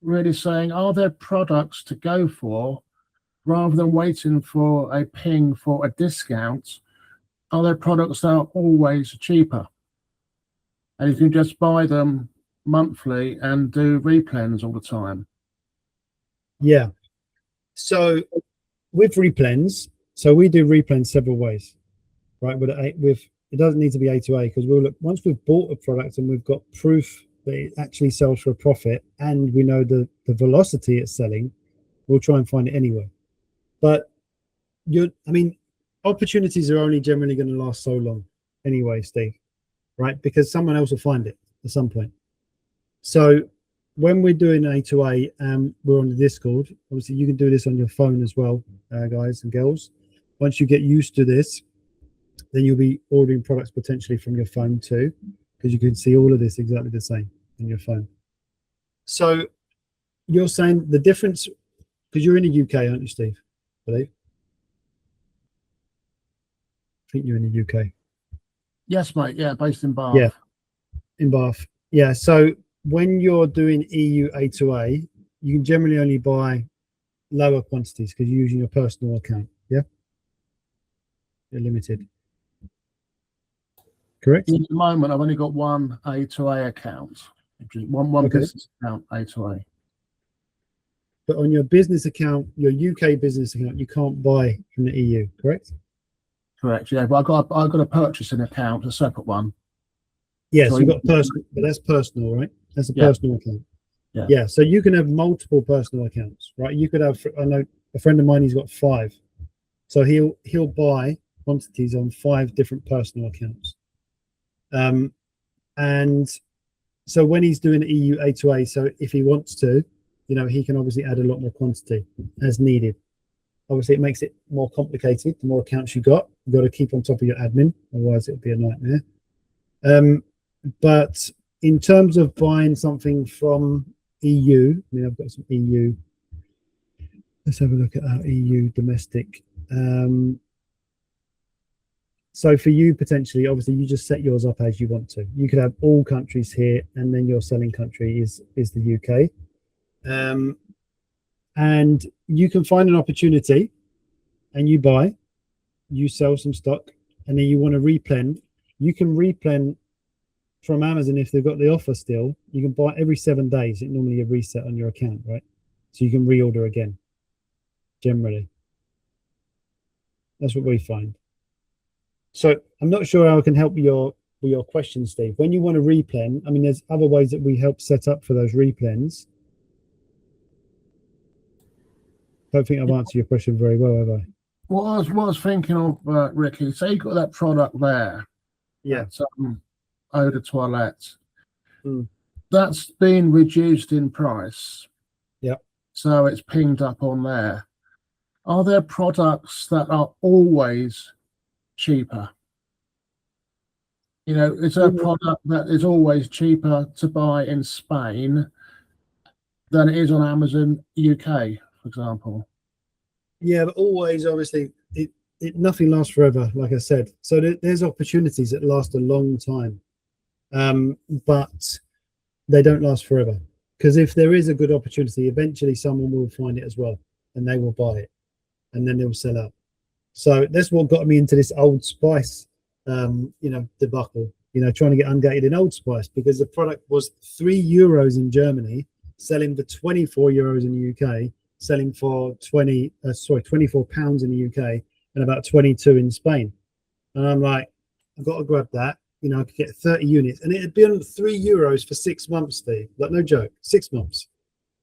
Really saying, are there products to go for rather than waiting for a ping for a discount? Are there products that are always cheaper? And you can just buy them monthly and do replens all the time. Yeah. So with replens, so we do replens several ways, right? With it doesn't need to be A2A because we'll look once we've bought a product and we've got proof that it actually sells for a profit and we know the velocity it's selling, we'll try and find it anyway. But I mean, opportunities are only generally going to last so long anyway, Steve, right? Because someone else will find it at some point. So when we're doing A2A and we're on the Discord, obviously you can do this on your phone as well, guys and girls. Once you get used to this, then you'll be ordering products potentially from your phone too, because you can see all of this exactly the same on your phone. So you're saying the difference, because you're in the UK, aren't you, Steve? I believe. I think you're in the UK. Yes, mate. Yeah, based in Bath. Yeah, in Bath. Yeah, so when you're doing EU A2A, you can generally only buy lower quantities because you're using your personal account. Yeah, you're limited. Correct. At the moment, I've only got one A2A account, which is one Okay. business account, A2A. But on your business account, your UK business account, you can't buy from the EU. Correct. Correct. Yeah, but I've got a purchasing account, a separate one. Yes, So you've got personal, but that's personal, right? That's a Yeah. personal account. Yeah. Yeah. So you can have multiple personal accounts, right? You could have. I know a friend of mine. He's got 5, so he'll buy quantities on 5 different personal accounts. And so when he's doing EU A2A, so if he wants to, he can obviously add a lot more quantity as needed. Obviously, it makes it more complicated. The more accounts you've got to keep on top of your admin, otherwise it'll be a nightmare. But in terms of buying something from EU, I mean, I've got some EU. Let's have a look at our EU domestic. So for you, potentially, obviously, you just set yours up as you want to. You could have all countries here, and then your selling country is the UK. And you can find an opportunity, and you sell some stock, and then you want to replen. You can replen from Amazon if they've got the offer still. You can buy every 7 days. It normally a reset on your account, right? So you can reorder again. Generally, that's what we find. So I'm not sure how I can help with your question, Steve. When you want to replen, I mean, there's other ways that we help set up for those replens. Don't think I've answered your question very well, have I? What I was thinking of, Ricky, say you got that product there. Yeah. Some eau de toilette. Mm. that's been reduced in price. Yep. So it's pinged up on there. Are there products that are always cheaper? You know, is there a product that is always cheaper to buy in Spain than it is on Amazon UK, for example? Yeah, but always, obviously, nothing lasts forever, like I said. So there's opportunities that last a long time, but they don't last forever. Because if there is a good opportunity, eventually someone will find it as well, and they will buy it, and then they will sell out. So that's what got me into this Old Spice, debacle. Trying to get ungated in Old Spice, because the product was €3 in Germany, selling for €24 in the UK, selling for £24 in the UK, and about 22 in Spain. And I'm like, I've got to grab that. I could get 30 units, and it'd be on €3 for 6 months, Steve. Like, no joke, 6 months.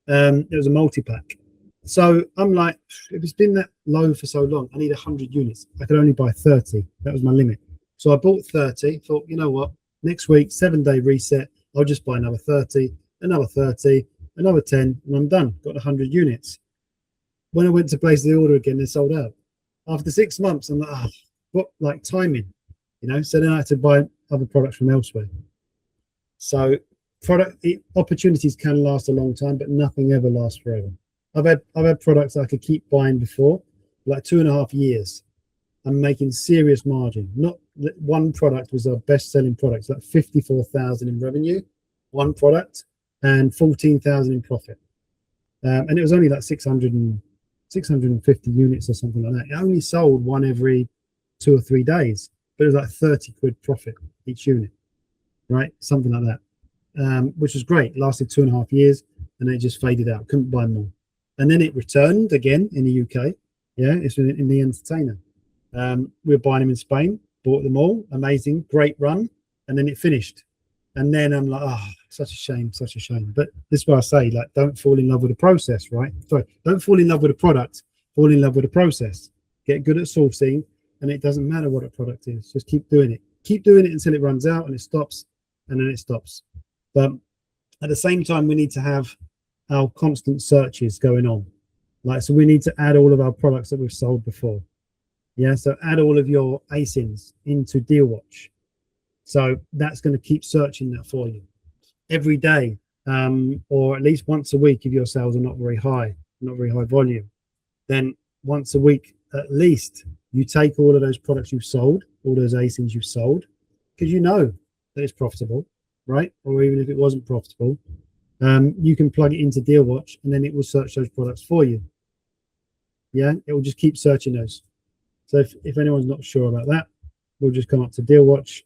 It was a multi-pack. So I'm like, if it's been that low for so long, I need 100 units. I could only buy 30. That was my limit. So I bought 30, thought, you know what, next week, 7-day reset, I'll just buy another 30, another 30, another 10, and I'm done. Got 100 units. When I went to place the order again, they sold out. After 6 months, I'm like, what, like timing, So then I had to buy other products from elsewhere. So opportunities can last a long time, but nothing ever lasts forever. I've had products I could keep buying before, like 2.5 years. I'm making serious margin. Not one product was our best-selling product, like 54,000 in revenue, one product, and 14,000 in profit. And it was only like 650 units or something like that. It only sold one every 2 or 3 days, but it was like 30 quid profit each unit, right? Something like that, which was great. Lasted 2.5 years, and then it just faded out. Couldn't buy more. And then it returned again in the UK. Yeah, it's in the Entertainer. We were buying them in Spain, bought them all. Amazing, great run. And then it finished. And then I'm like, such a shame, such a shame. But this is what I say, like, don't fall in love with the process, right? Sorry, don't fall in love with the product, fall in love with the process. Get good at sourcing, and it doesn't matter what a product is. Just keep doing it. Keep doing it until it runs out and it stops, and then it stops. But at the same time, we need to have our constant searches going on. So we need to add all of our products that we've sold before. Yeah, so add all of your ASINs into DealWatch. So that's going to keep searching that for you every day, or at least once a week. If your sales are not very high volume, then once a week at least, you take all of those products you've sold, all those ASINs you've sold, because you know that it's profitable, right? Or even if it wasn't profitable, you can plug it into DealWatch, and then it will search those products for you. Yeah, it will just keep searching those. So if anyone's not sure about that, we'll just come up to DealWatch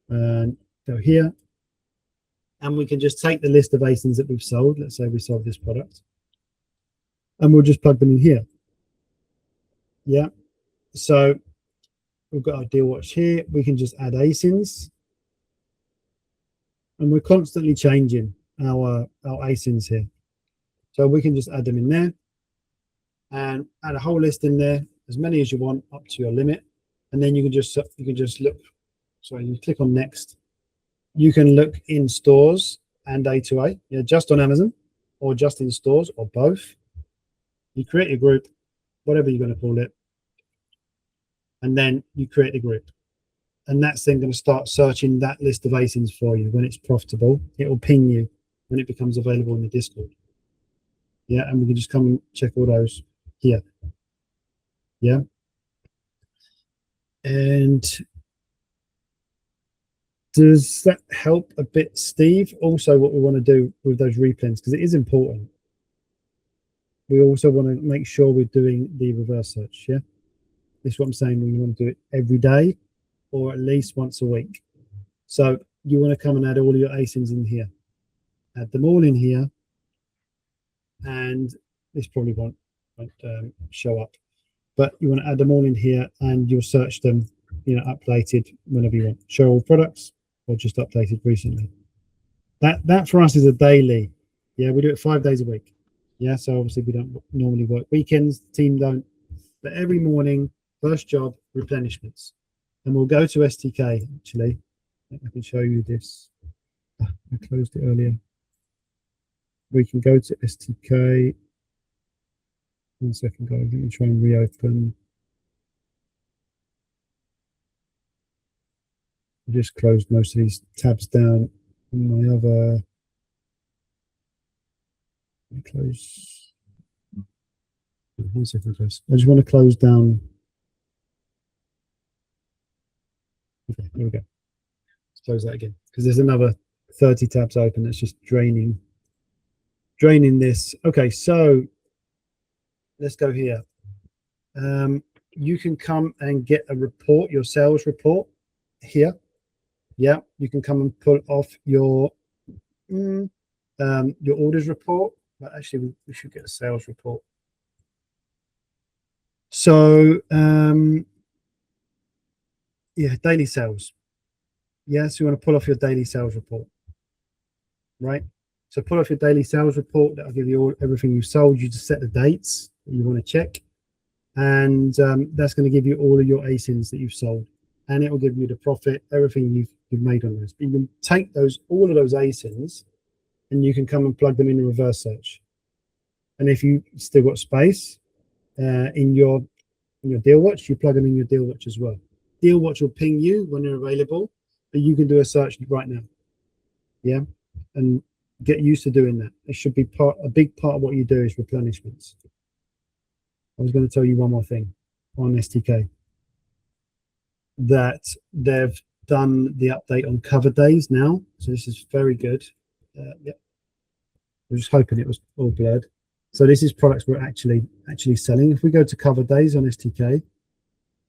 and go here, and we can just take the list of ASINs that we've sold. Let's say we sold this product, and we'll just plug them in here. Yeah, so we've got our DealWatch here. We can just add ASINs, and we're constantly changing our ASINs here. So we can just add them in there and add a whole list in there, as many as you want, up to your limit. And then you can just look. Sorry, you click on next. You can look in stores and A2A, just on Amazon, or just in stores, or both. You create a group, whatever you're going to call it, and then you create a group. And that's then going to start searching that list of ASINs for you. When it's profitable, it will ping you when it becomes available in the Discord. Yeah, and we can just come and check all those here. Yeah. And does that help a bit, Steve? Also, what we want to do with those replens, because it is important, we also want to make sure we're doing the reverse search. Yeah, this is what I'm saying. We want to do it every day, or at least once a week. So you want to come and add all of your ASINs in here. Add them all in here, and this probably won't show up, but you want to add them all in here, and you'll search them, updated whenever you want. Show all products, or just updated recently. That for us is a daily. Yeah, we do it 5 days a week. Yeah, so obviously we don't normally work weekends. The team don't, but every morning, first job, replenishments, and we'll go to STK. Actually, I can show you this. I closed it earlier. we can go to STK. 1 second, guys. Let me try and reopen. I just closed most of these tabs down on my other. Close. 1 second, guys. I just want to close down. Okay, here we go. Let's close that again because there's another 30 tabs open that's just draining this. Okay, so let's go here. You can come and get a report, your sales report here. Yeah, you can come and pull off your orders report. But actually, we should get a sales report. So yeah, daily sales. Yeah, so you want to pull off your daily sales report, right? So pull off your daily sales report. That'll give you everything you sold. You just set the dates that you want to check, and that's going to give you all of your ASINs that you've sold, and it will give you the profit, everything you've made on those. But you can take all of those ASINs, and you can come and plug them in a reverse search. And if you still got space in your deal watch, you plug them in your deal watch as well. Deal watch will ping you when they're available, but you can do a search right now. Yeah, and get used to doing that. It should be a big part of what you do is replenishments. I was going to tell you one more thing on STK, that they've done the update on cover days now. So this is very good. Yeah, I was just hoping it was all blurred. So this is products we're actually selling. If we go to cover days on STK,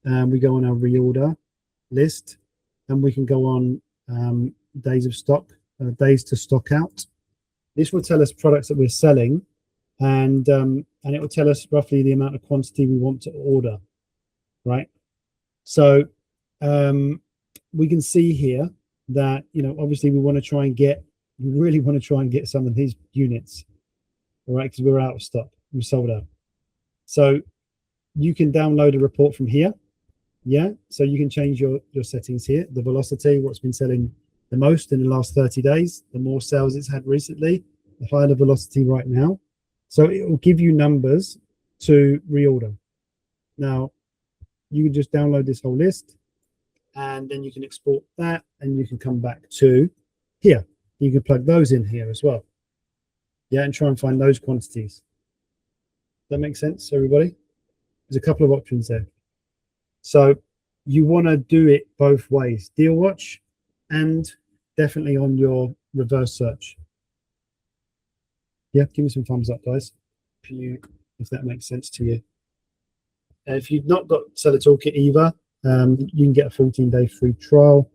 we go on our reorder list, and we can go on days of stock, days to stock out. This will tell us products that we're selling, and it will tell us roughly the amount of quantity we want to order, right? So we can see here that, you know, obviously we really want to try and get some of these units, all right, because we're out of stock, we're sold out. So you can download a report from here. Yeah, so you can change your settings here, the velocity, what's been selling the most in the last 30 days, the more sales it's had recently, the higher the velocity right now. So it will give you numbers to reorder. Now, you can just download this whole list, and then you can export that, and you can come back to here. You can plug those in here as well. Yeah, and try and find those quantities. Does that make sense, everybody? There's a couple of options there. So you want to do it both ways, deal watch and definitely on your reverse search. Yeah, give me some thumbs up, guys, if that makes sense to you. If you've not got Seller Toolkit either, you can get a 14-day free trial.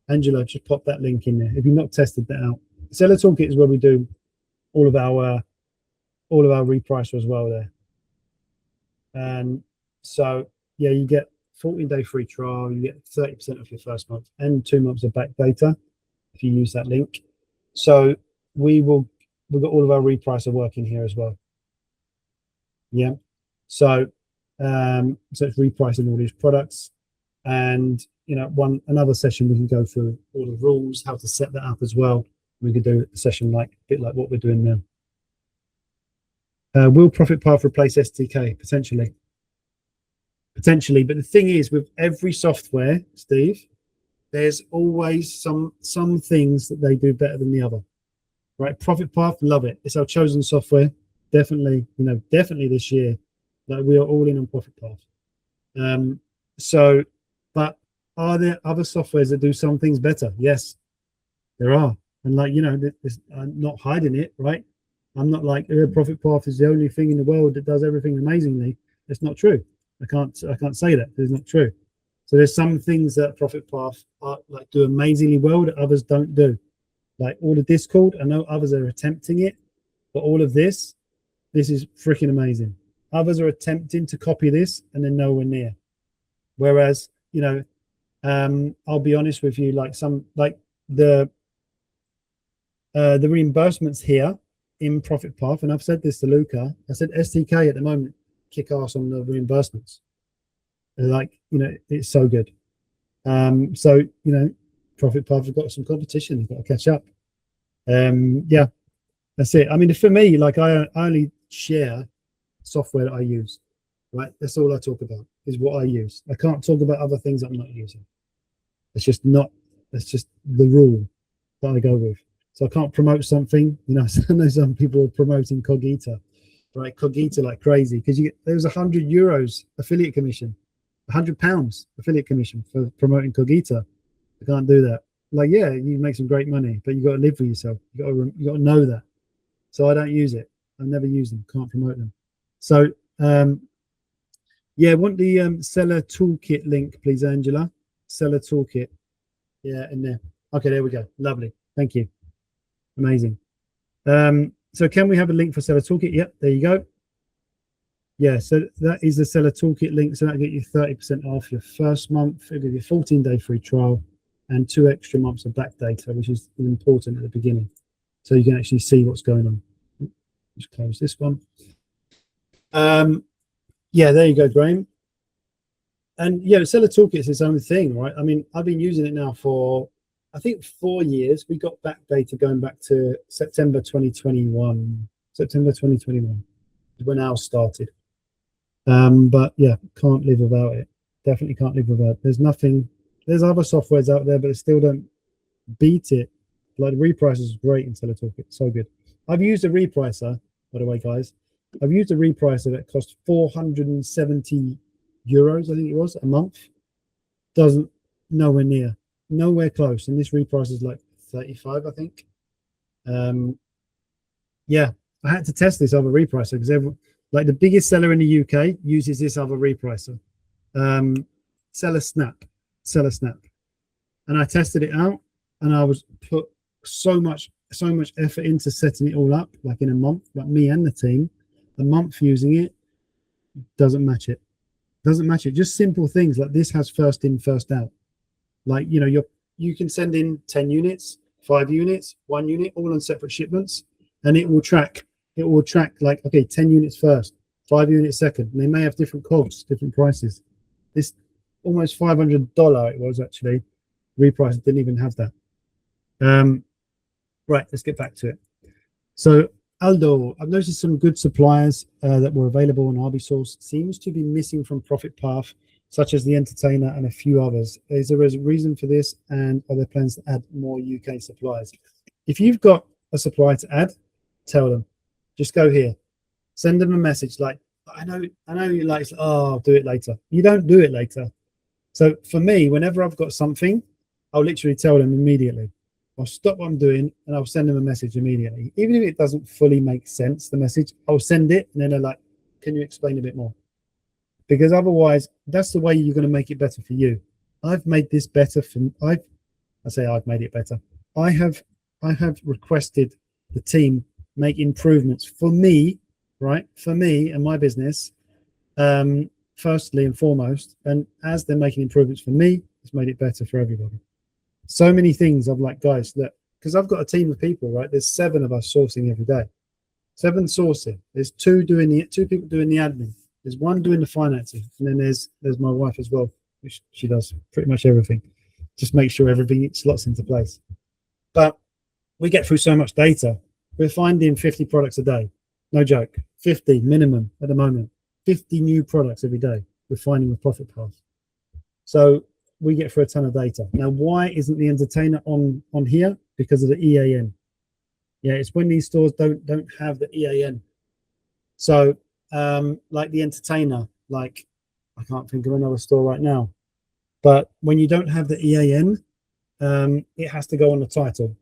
Angela, just pop that link in there if you've not tested that out. Seller Toolkit is where we do all of our repricer as well there. And so yeah, you get 14-day free trial, you get 30% off your first month and 2 months of back data if you use that link. So we've got all of our repricer working here as well. Yeah, so so it's repricing all these products, and you know, another session we can go through all the rules, how to set that up as well. We could do a session a bit like what we're doing now. Will ProfitPath replace STK? Potentially, but the thing is, with every software, Steve, there's always some things that they do better than the other, right? ProfitPath, love it. It's our chosen software. Definitely, definitely this year, like we are all in on ProfitPath. So, but are there other softwares that do some things better? Yes, there are. And I'm not hiding it, right? I'm not like ProfitPath is the only thing in the world that does everything amazingly. That's not true. I can't say that. It's not true. So there's some things that ProfitPath do amazingly well that others don't do. Like all of Discord, I know others are attempting it, but all of this is freaking amazing. Others are attempting to copy this and they're nowhere near. Whereas, I'll be honest with you, the reimbursements here in ProfitPath, and I've said this to Luca, I said STK at the moment kick ass on the reimbursements. It's so good. ProfitPath have got some competition, they've got to catch up. Yeah, That's it. I mean, for me, like I only share software that I use, right? That's all I talk about is what I use. I can't talk about other things I'm not using. It's just not, that's just the rule that I go with. So I can't promote something, you know, I know some people are promoting Cogita, right? Cogita like crazy because there was €100 affiliate commission, £100 affiliate commission for promoting Cogita. I can't do that. Like, yeah, you make some great money, but you got to live for yourself. You got to know that. So I don't use it. I never use them. Can't promote them. So yeah, want the seller toolkit link, please, Angela. Seller toolkit. Yeah, in there. Okay, there we go. Lovely. Thank you. Amazing. So can we have a link for seller toolkit? Yep, there you go. Yeah, so that is the seller toolkit link. So that'll get you 30% off your first month. It'll give you a 14-day free trial and 2 extra months of back data, which is important at the beginning. So you can actually see what's going on. Just close this one. Yeah, there you go, Graham. And yeah, seller toolkit is its own thing, right? I mean, I've been using it now for, I think, 4 years. We got back data going back to September 2021. September 2021 is when ours started. But yeah, can't live without it. Definitely can't live without it. There's nothing, there's other softwares out there, but it still don't beat it. Like the Repricer is great in seller toolkit, so good. I've used a Repricer, by the way, guys. I've used a Repricer that cost €470, I think it was, a month. Doesn't, nowhere near, nowhere close. And this Repricer is like 35, I think. Yeah, I had to test this other Repricer because like the biggest seller in the UK uses this other Repricer, Seller Snap. And I tested it out, and I was put so much effort into setting it all up, like in a month, like me and the team. A month using it doesn't match it. Doesn't match it. Just simple things like this has first in, first out. Like, you know, you can send in 10 units, 5 units, 1 unit, all on separate shipments, and it will track. It will track like, okay, 10 units first, 5 units second. And they may have different costs, different prices. This almost $500 it was actually. Reprice didn't even have that. Right, let's get back to it. So Aldo, I've noticed some good suppliers that were available on Arbisource seems to be missing from ProfitPath, such as the Entertainer and a few others. Is there a reason for this, and are there plans to add more UK suppliers? If you've got a supplier to add, tell them. Just go here, send them a message like, I know you like, oh, I'll do it later. You don't do it later. So for me, whenever I've got something, I'll literally tell them immediately. I'll stop what I'm doing and I'll send them a message immediately. Even if it doesn't fully make sense, the message, I'll send it, and then they're like, can you explain a bit more? Because otherwise, that's the way you're going to make it better for you. I've made this better for, I say I've made it better. I have requested the team make improvements for me, right? For me and my business, firstly and foremost. And as they're making improvements for me, it's made it better for everybody. So many things I'm like, guys, look, because I've got a team of people, right? There's 7 of us sourcing every day. 7 sourcing. There's 2 people doing the admin. There's 1 doing the financing, and then there's my wife as well, which she does pretty much everything. Just make sure everything slots into place. But we get through so much data. We're finding 50 products a day. No joke. 50 minimum at the moment. 50 new products every day we're finding with ProfitPath. So we get through a ton of data. Now, why isn't the Entertainer on here? Because of the EAN. Yeah, it's when these stores don't have the EAN. So like the Entertainer, like I can't think of another store right now, but when you don't have the EAN, it has to go on the title.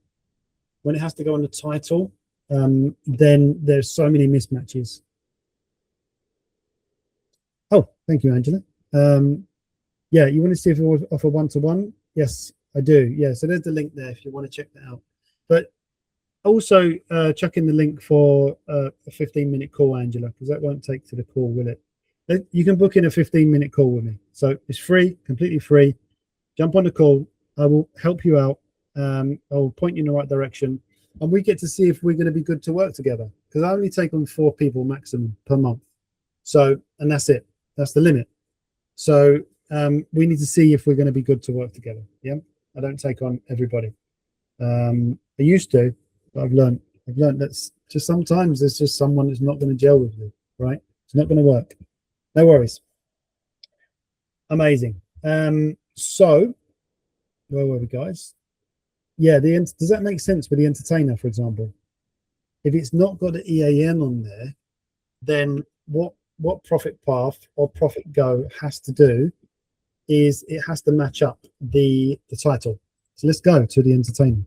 When it has to go on the title, then there's so many mismatches. Oh, thank you, Angela. Yeah, you want to see if it will offer one-to-one? Yes, I do. Yeah, so there's the link there if you want to check that out. But also chuck in the link for a 15-minute call, Angela, because that won't take to the call, will it? You can book in a 15-minute call with me. So it's free, completely free. Jump on the call. I will help you out. I'll point you in the right direction. And we get to see if we're going to be good to work together, because I only take on 4 people maximum per month. So, and that's it. That's the limit. So we need to see if we're going to be good to work together. Yeah, I don't take on everybody. I used to, but I've learned I've learned that's just sometimes there's just someone that's not going to gel with you, right? It's not going to work. No worries. Amazing. So where were we, guys? Yeah, does that make sense with the entertainer, for example? If it's not got the EAN on there, then what ProfitPath or ProfitGo has to do is it has to match up the title. So let's go to the entertainer.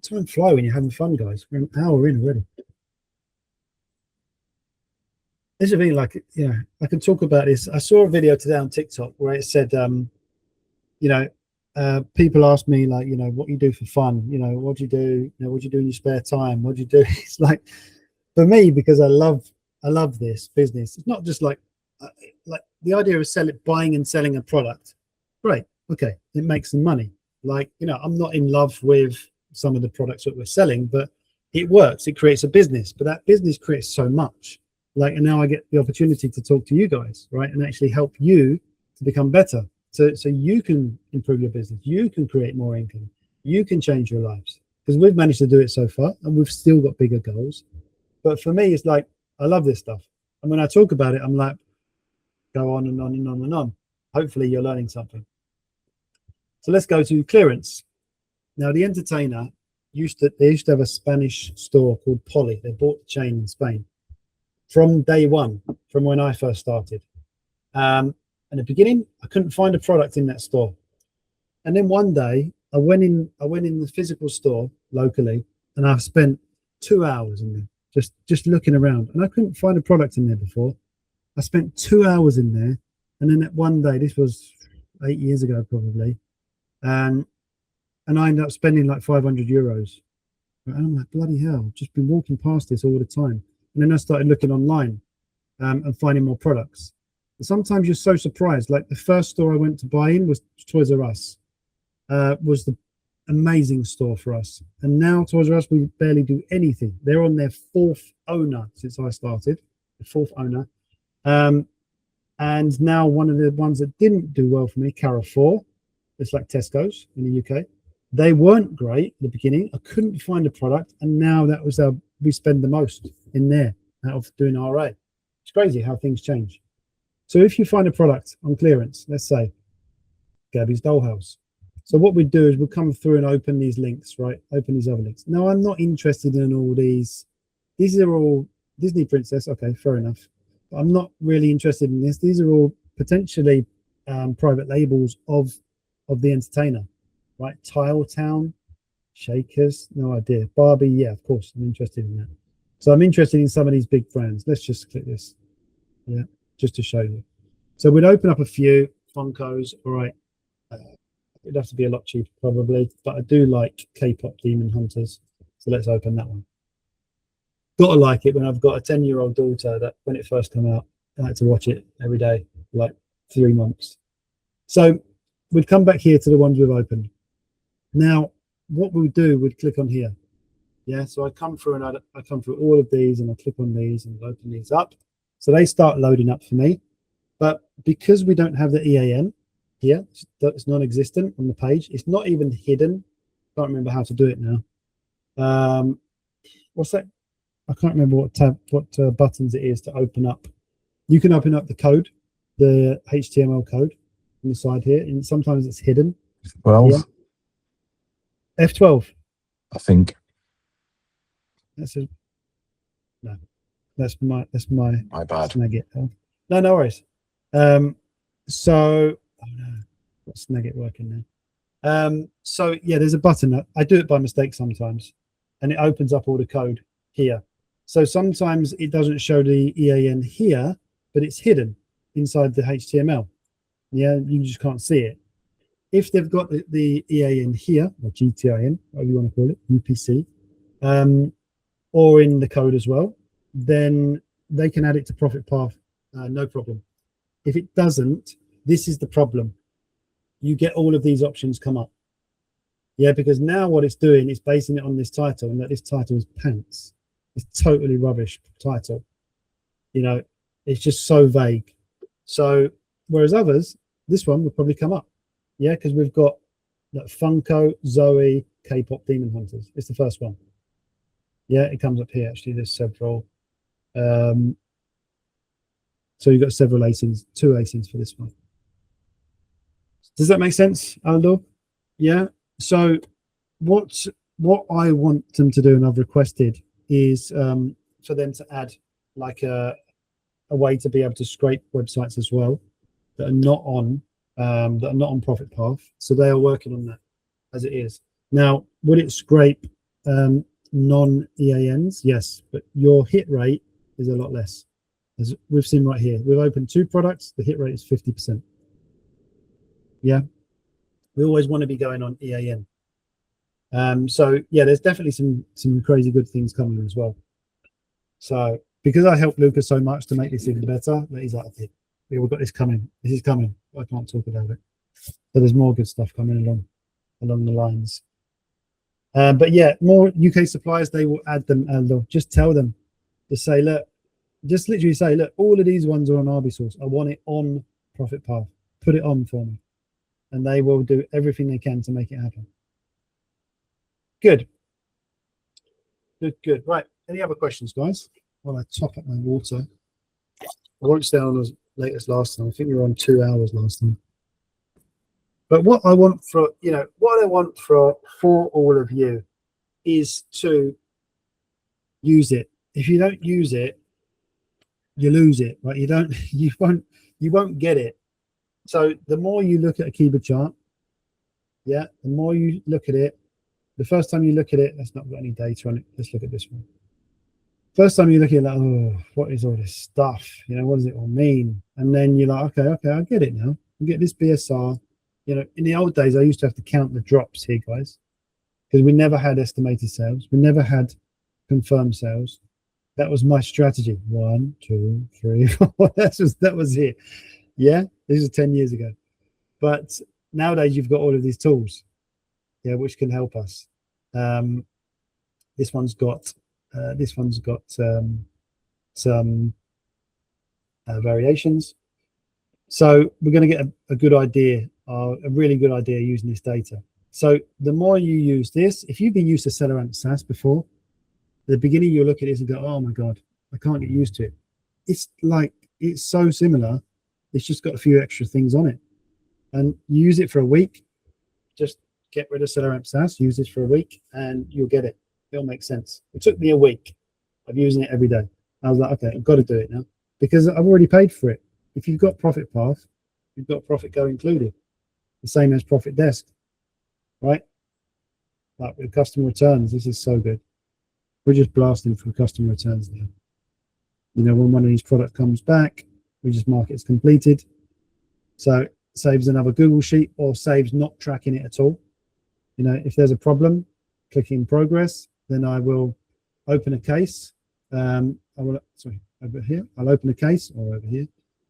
Time fly when you're having fun, guys. We're an hour in already. This would be like, yeah, I can talk about this. I saw a video today on TikTok where it said, you know, people ask me like, you know, what you do for fun, you know, what do you do, you know, what do you do in your spare time, what do you do? It's like, for me, because I love this business. It's not just like the idea of buying and selling a product. Great, okay, it makes some money. Like, you know, I'm not in love with some of the products that we're selling, but it works. It creates a business, but that business creates so much. Like, and now I get the opportunity to talk to you guys, right, and actually help you to become better. So you can improve your business, you can create more income, you can change your lives, because we've managed to do it so far, and we've still got bigger goals. But for me, it's like, I love this stuff, and when I talk about it, I'm like, go on and on and on and on. Hopefully you're learning something. So let's go to clearance. Now, the entertainer used to have a Spanish store called Polly. They bought the chain in Spain from day one, from when I first started. In the beginning, I couldn't find a product in that store. And then one day I went in the physical store locally, and I spent 2 hours in there, just looking around, and I couldn't find a product in there before. I spent 2 hours in there, and then that one day, this was 8 years ago probably, and I ended up spending like 500 euros. And I'm like, bloody hell, I've just been walking past this all the time. And then I started looking online and finding more products. And sometimes you're so surprised. Like the first store I went to buy in was Toys R Us, was the amazing store for us. And now Toys R Us, we barely do anything. They're on their 4th owner since I started, the 4th owner. And now one of the ones that didn't do well for me, Carrefour, it's like Tesco's in the UK. They weren't great at the beginning. I couldn't find a product, and now that was how we spend the most in there out of doing RA. It's crazy how things change. So if you find a product on clearance, let's say Gabby's Dollhouse. So what we do is we'll come through and open these links, right? Open these other links. Now, I'm not interested in all these. These are all Disney Princess. Okay, fair enough. But I'm not really interested in this. These are all potentially private labels of the entertainer. Right, Tile Town, Shakers, no idea. Barbie, yeah, of course, I'm interested in that. So I'm interested in some of these big brands. Let's just click this, yeah, just to show you. So we'd open up a few Funkos. All right, it'd have to be a lot cheaper probably, but I do like K-pop Demon Hunters, so let's open that one. Gotta like it when I've got a 10-year-old daughter that when it first came out, I had to watch it every day for like 3 months. So we'd come back here to the ones we've opened. Now, what we'll do, we'd click on here. Yeah, so I come through and I come through all of these, and I click on these and open these up. So they start loading up for me. But because we don't have the EAN here, it's non-existent on the page. It's not even hidden. Can't remember how to do it now. What's that? I can't remember what buttons it is to open up. You can open up the code, the HTML code on the side here, and sometimes it's hidden. Well, yeah. F12. I think That's my my bad. Snagit. No worries. So oh no, got Snagit working now. So yeah, there's a button. I do it by mistake sometimes, and it opens up all the code here. So sometimes it doesn't show the EAN here, but it's hidden inside the HTML. Yeah, you just can't see it. If they've got the EAN here, or GTIN, whatever you want to call it, UPC, or in the code as well, then they can add it to ProfitPath, no problem. If it doesn't, this is the problem. You get all of these options come up. Yeah, because now what it's doing is basing it on this title, and that this title is pants. It's totally rubbish title. You know, it's just so vague. So, whereas others, this one would probably come up. Yeah, because we've got like, Funko, Zoe, K-pop Demon Hunters. It's the first one. Yeah, it comes up here actually. There's several. So you've got several asins, 2 asins for this one. Does that make sense, Aldo? Yeah. So what I want them to do, and I've requested, is for them to add like a way to be able to scrape websites as well that are not on ProfitPath. So they are working on that as it is. Now, would it scrape non-EANs? Yes, but your hit rate is a lot less. As we've seen right here, we've opened 2 products. The hit rate is 50%. Yeah, we always want to be going on EAN. So yeah, there's definitely some crazy good things coming as well. So because I helped Lucas so much to make this even better, that he's like, okay, we've got this coming. This is coming. I can't talk about it. So there's more good stuff coming along the lines. But yeah, more UK suppliers, they will add them, and they'll just tell them to say, look, just literally say, look, all of these ones are on Arbisource. I want it on ProfitPath. Put it on for me. And they will do everything they can to make it happen. Good. Good. Right. Any other questions, guys? While I top up my water. I won't stay on as late as last time. I think we were on 2 hours last time. But what I want for, for all of you is to use it. If you don't use it, you lose it, right? You won't get it. So the more you look at a keyword chart, yeah, the more you look at it, the first time you look at it, that's not got any data on it. Let's look at this one. First time you look at it, like, oh, what is all this stuff? What does it all mean? And then you're like, okay, I get it now. I get this BSR. In the old days, I used to have to count the drops here, guys, because we never had estimated sales. We never had confirmed sales. That was my strategy. 1, 2, 3, 4. That was it. Yeah, this is 10 years ago. But nowadays, you've got all of these tools, yeah, which can help us. This one's got some variations. So we're going to get a good idea, a really good idea using this data. So the more you use this, if you've been used to Cellaramp SaaS before, at the beginning you'll look at this and go, oh my God, I can't get used to it. It's so similar. It's just got a few extra things on it. And you use it for a week, just get rid of Cellaramp SaaS, use this for a week, and you'll get it. It'll make sense. It took me a week of using it every day. I was like, okay, I've got to do it now because I've already paid for it. If you've got ProfitPath, you've got ProfitGo included, the same as Profit Desk, right? Like with customer returns, this is so good. We're just blasting for customer returns now. When one of these products comes back, we just mark it as completed. So it saves another Google Sheet or saves not tracking it at all. If there's a problem, clicking progress, then I will open a case. Over here. I'll open a case, or over here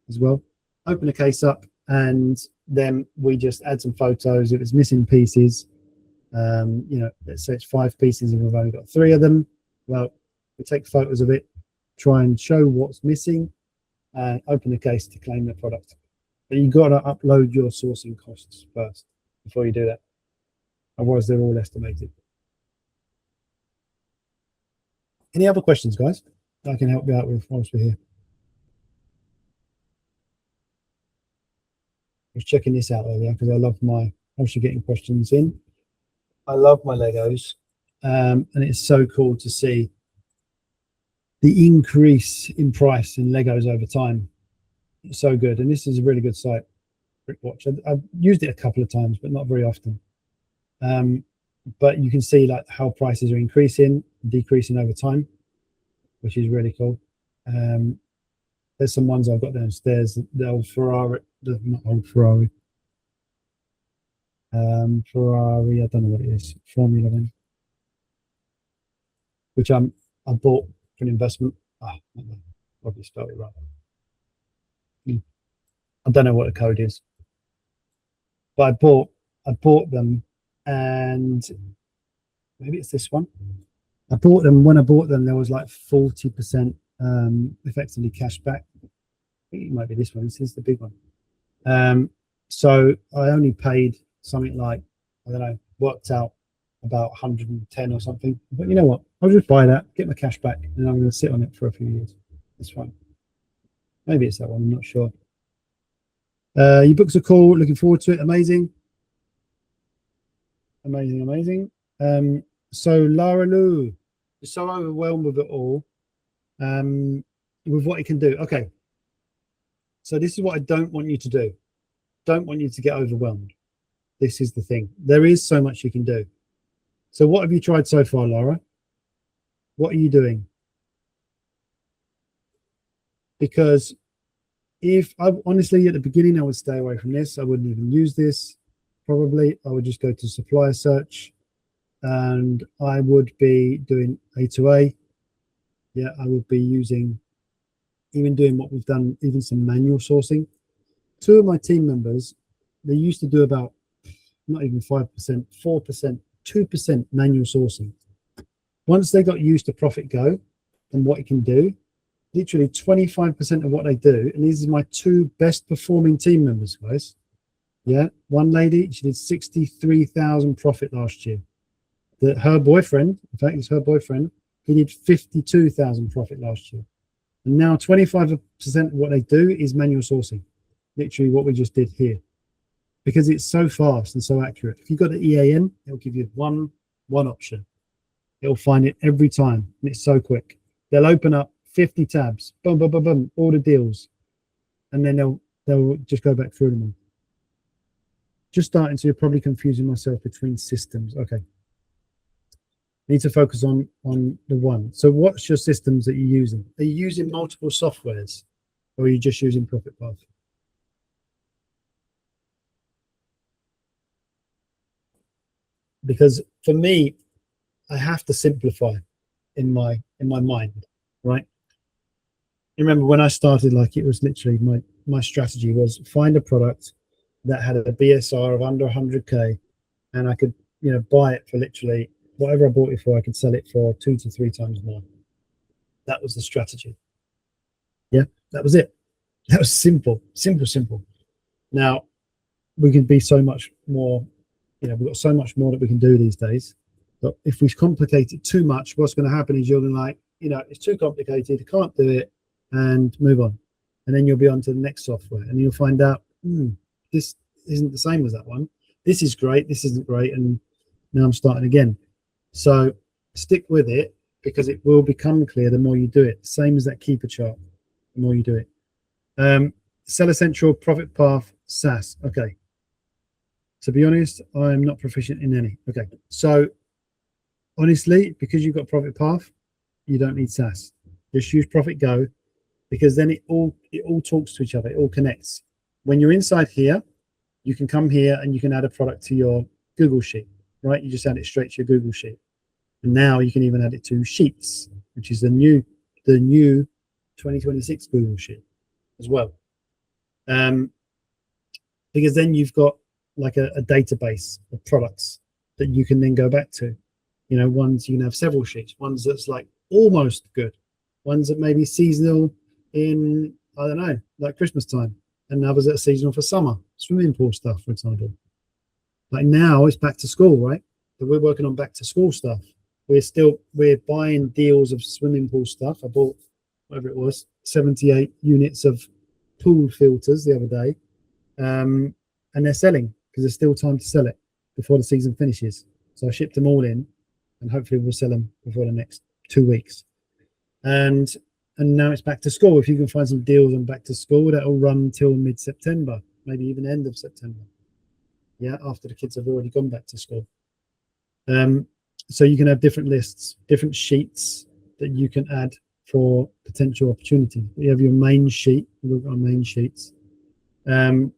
as well. Open a case up, and then we just add some photos. If it's missing pieces, let's say it's 5 pieces and we've only got 3 of them. Well, we take photos of it, try and show what's missing, and open a case to claim the product. But you've got to upload your sourcing costs first before you do that. Otherwise, they're all estimated. Any other questions, guys? I can help you out with whilst we're here. I was checking this out earlier because I love obviously getting questions in. I love my Legos, and it's so cool to see the increase in price in Legos over time. It's so good, and this is a really good site, Brickwatch. I've used it a couple of times, but not very often. But you can see like how prices are increasing, decreasing over time, which is really cool. There's some ones I've got downstairs. The old Ferrari, not old Ferrari. Ferrari, I don't know what it is. Formula One, which I bought for an investment. Probably spelled it right. I don't know what the code is, but I bought them, and maybe it's this one. I bought them. When I bought them, there was like 40% effectively cash back. I think it might be this one. This is the big one. So I only paid something like, I don't know, worked out about 110 or something. But you know what? I'll just buy that, get my cash back, and I'm going to sit on it for a few years. That's fine. Maybe it's that one. I'm not sure. Your books are cool. Looking forward to it. Amazing. Amazing, amazing. So Lara Lou, you're so overwhelmed with it all, with what it can do. Okay. So this is what I don't want you to do. Don't want you to get overwhelmed. This is the thing. There is so much you can do. So what have you tried so far, Lara? What are you doing? Because if I honestly, at the beginning, I would stay away from this. I wouldn't even use this. Probably I would just go to supplier search, and I would be doing A to A. Yeah, I would be using, even doing what we've done, even some manual sourcing. Two of my team members, they used to do about not even 5%, 4%, 2% manual sourcing. Once they got used to Profit Go and what it can do, literally 25% of what they do, and these are my two best performing team members, guys. Yeah, one lady, she did 63,000 profit last year. Her boyfriend, in fact, it's her boyfriend, he did 52,000 profit last year. And now 25% of what they do is manual sourcing, literally what we just did here, because it's so fast and so accurate. If you've got the EAN, it'll give you one option. It'll find it every time, and it's so quick. They'll open up 50 tabs, boom, boom, boom, boom, all the deals, and then they'll just go back through them all. Just starting, so you're probably confusing myself between systems. Okay. Need to focus on the one. So what's your systems that you're using? Are you using multiple softwares, or are you just using ProfitPath? Because for me, I have to simplify in my mind, right? You remember when I started, like, it was literally my strategy was find a product that had a BSR of under 100K, and I could, buy it for literally whatever I bought it for. I could sell it for 2 to 3 times more. That was the strategy. Yeah, that was it. That was simple. Now we can be so much more. We've got so much more that we can do these days. But if we complicate it too much, what's going to happen is you're going to, like, it's too complicated, I can't do it, and move on. And then you'll be on to the next software, and you'll find out, this isn't the same as that one. This is great, this isn't great, and now I'm starting again. So stick with it, because it will become clear the more you do it. Same as that keeper chart, the more you do it. Seller Central, ProfitPath, SaaS. Okay. To be honest, I'm not proficient in any. Okay. So honestly, because you've got ProfitPath, you don't need SaaS. Just use Profit Go, because then it all talks to each other. It all connects. When you're inside here, you can come here and you can add a product to your Google Sheet, right? You just add it straight to your Google Sheet. And now you can even add it to Sheets, which is the new 2026 Google Sheet as well. Because then you've got like a database of products that you can then go back to. Ones you can have several sheets, ones that's like almost good, ones that may be seasonal in, I don't know, like Christmas time, and others that are seasonal for summer, swimming pool stuff, for example. Like now it's back to school, right? So we're working on back to school stuff. We're buying deals of swimming pool stuff. I bought, whatever it was, 78 units of pool filters the other day. And they're selling, because there's still time to sell it before the season finishes. So I shipped them all in, and hopefully we'll sell them before the next 2 weeks. And now it's back to school. If you can find some deals on back to school, that'll run till mid-September, maybe even end of September. Yeah, after the kids have already gone back to school. So you can have different lists, different sheets that you can add for potential opportunity. You have your main sheet, look at our main sheets, and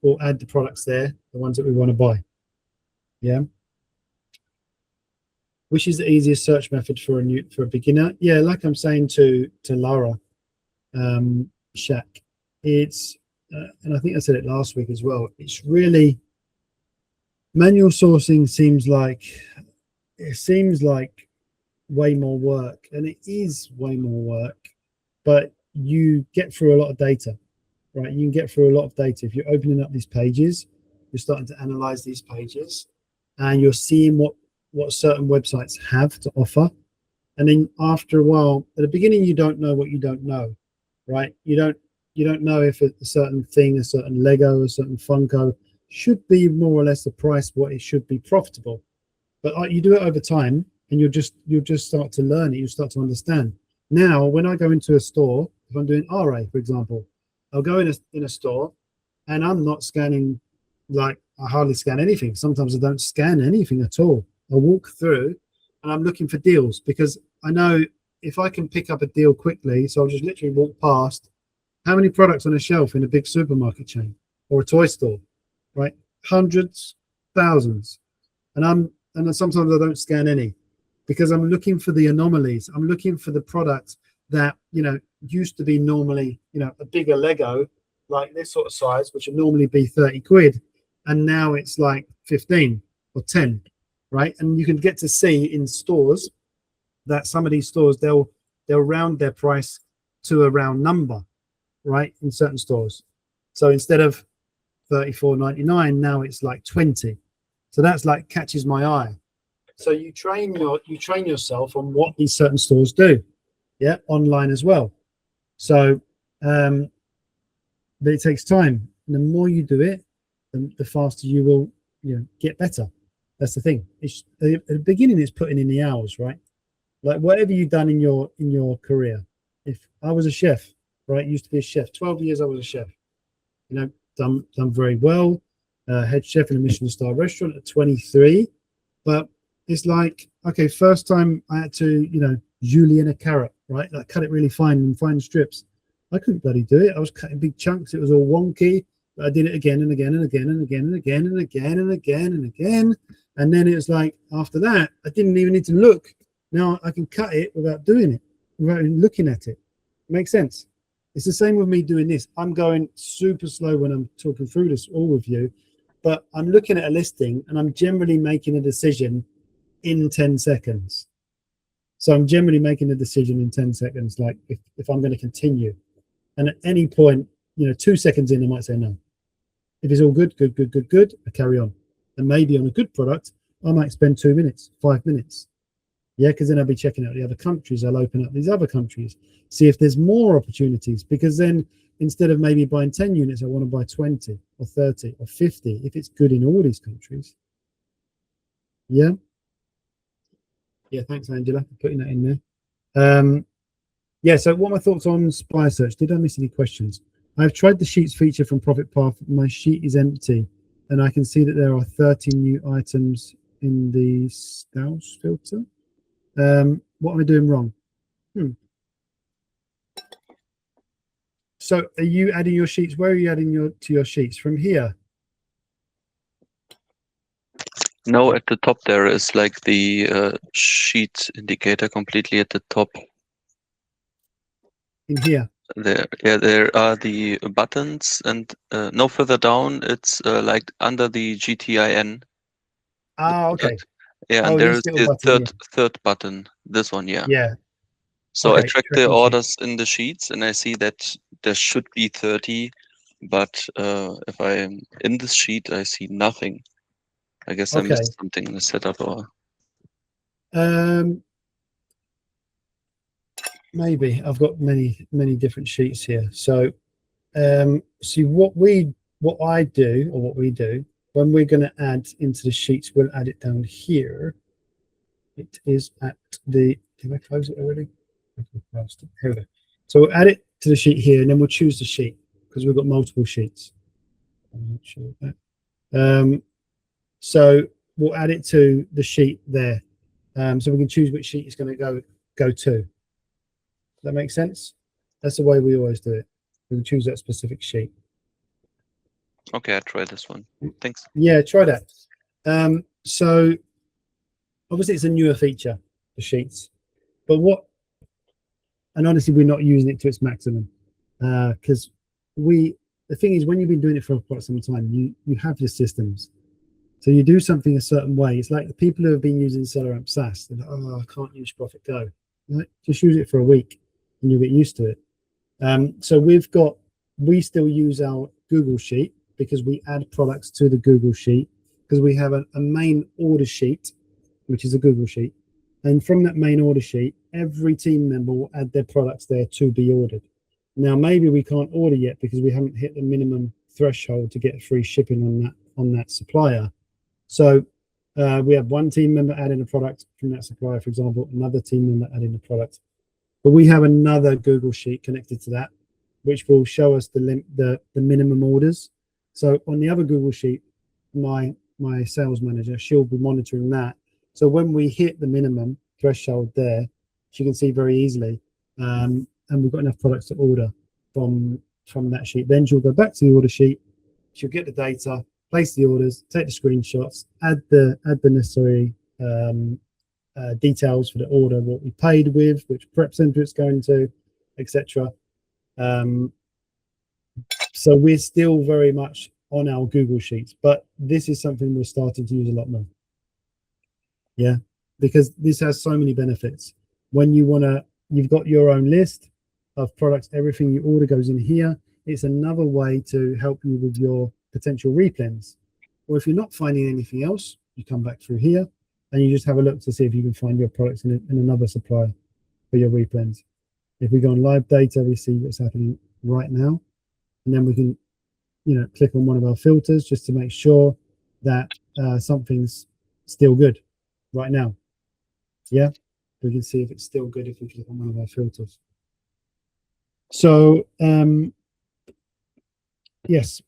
we'll add the products there, the ones that we want to buy. Yeah. Which is the easiest search method for a beginner? Yeah, like I'm saying to Lara, Shaq, it's and I think I said it last week as well. It's really, manual sourcing seems like way more work, and it is way more work, but you get through a lot of data. right? You can get through a lot of data. If you're opening up these pages, you're starting to analyze these pages, and you're seeing what certain websites have to offer. And then after a while, at the beginning, you don't know what you don't know, right? You don't know if a certain thing, a certain Lego, a certain Funko should be more or less the price what it should be profitable. But you do it over time, and you'll just start to learn it. You start to understand. Now, when I go into a store, if I'm doing RA, for example, I'll go in a store, and I'm not scanning, like I hardly scan anything. Sometimes I don't scan anything at all. I walk through, and I'm looking for deals, because I know if I can pick up a deal quickly, so I'll just literally walk past. How many products on a shelf in a big supermarket chain or a toy store, right? Hundreds, thousands. And then sometimes I don't scan any, because I'm looking for the anomalies. I'm looking for the products that, used to be normally, a bigger Lego, like this sort of size, which would normally be 30 quid. And now it's like 15 or 10, right? And you can get to see in stores that some of these stores, they'll round their price to a round number, right? In certain stores. So instead of 34.99, now it's like 20. So that's like catches my eye. So you train yourself on what these certain stores do, yeah, online as well. So but it takes time. And the more you do it, the faster you will get better. That's the thing. It's at the beginning, it's putting in the hours, right? Like whatever you've done in your career. If I was a chef, right, used to be a chef, 12 years I was a chef, done very well, head chef in a Michelin star restaurant at 23. But it's like, okay, first time I had to julienne a carrot, right, like cut it really fine in fine strips. I couldn't bloody do it. I was cutting big chunks. It was all wonky. But I did it again and again and again and again and again and again and again and again. And then it was like, after that, I didn't even need to look. Now I can cut it without doing it, without even looking at it. Makes sense? It's the same with me doing this. I'm going super slow when I'm talking through this all with you, but I'm looking at a listing and I'm generally making a decision in 10 seconds. So I'm generally making a decision in 10 seconds, like if I'm going to continue. And at any point, 2 seconds in, I might say no. If it's all good, I carry on. And maybe on a good product, I might spend 2 minutes, 5 minutes. Yeah, because then I'll be checking out the other countries. I'll open up these other countries, see if there's more opportunities. Because then instead of maybe buying 10 units, I want to buy 20 or 30 or 50 if it's good in all these countries. Yeah. Yeah, thanks, Angela, for putting that in there. Yeah, so what are my thoughts on Spy Search? Did I miss any questions? I've tried the Sheets feature from ProfitPath. My sheet is empty, and I can see that there are 30 new items in the Staus filter. What am I doing wrong? So are you adding your sheets? Where are you adding to your sheets? From here? No, at the top there is like the sheet indicator completely at the top. In here? There are the buttons, and no further down, it's like under the GTIN. Ah, okay. Yeah, and Oh, there this is little the button, third button. This one, yeah. Yeah. So I Okay, track the tracking sheet. orders in the sheets, and I see that there should be 30, but if I'm in this sheet, I see nothing. I guess I Okay. missed something in the setup, or Maybe I've got many different sheets here. So see what I do, or what we do when we're going to add into the sheets, we'll add it down here. It is at the, did I close it already? Here we go. So we'll add it to the sheet here, and then we'll choose the sheet because we've got multiple sheets. I'm not sure that. So we'll add it to the sheet there. So we can choose which sheet it's going to go to. Does that make sense? That's the way we always do it. We can choose that specific sheet. okay, I try this one. Thanks. Yeah, try that. So obviously it's a newer feature, the sheets, but and honestly, we're not using it to its maximum because the thing is, when you've been doing it for quite some time, you have your systems. So you do something a certain way. It's like the people who have been using SellerAmp SaaS, they're like, oh, I can't use Profit Go. Right? Just use it for a week and you'll get used to it. So we've got we still use our Google Sheet because we add products to the Google Sheet because we have a main order sheet, which is a Google Sheet. And from that main order sheet, every team member will add their products there to be ordered. Now, maybe we can't order yet because we haven't hit the minimum threshold to get free shipping on that supplier. So we have one team member adding a product from that supplier, for example, another team member adding a product. But we have another Google Sheet connected to that, which will show us the minimum orders. So on the other Google Sheet, my sales manager, she'll be monitoring that. So when we hit the minimum threshold there, she can see very easily, and we've got enough products to order from that sheet. Then she'll go back to the order sheet, she'll get the data, place the orders, take the screenshots, add the necessary details for the order, what we paid with, which prep center it's going to, etc. So we're still very much on our Google Sheets, but this is something we're starting to use a lot more. Yeah, because this has so many benefits. When you've got your own list of products, everything you order goes in here. It's another way to help you with your potential replens. Or if you're not finding anything else, you come back through here and you just have a look to see if you can find your products in another supplier for your replens. If we go on live data, we see what's happening right now. And then we can, click on one of our filters just to make sure that something's still good right now. Yeah, we can see if it's still good if we click on one of our filters. So, yes.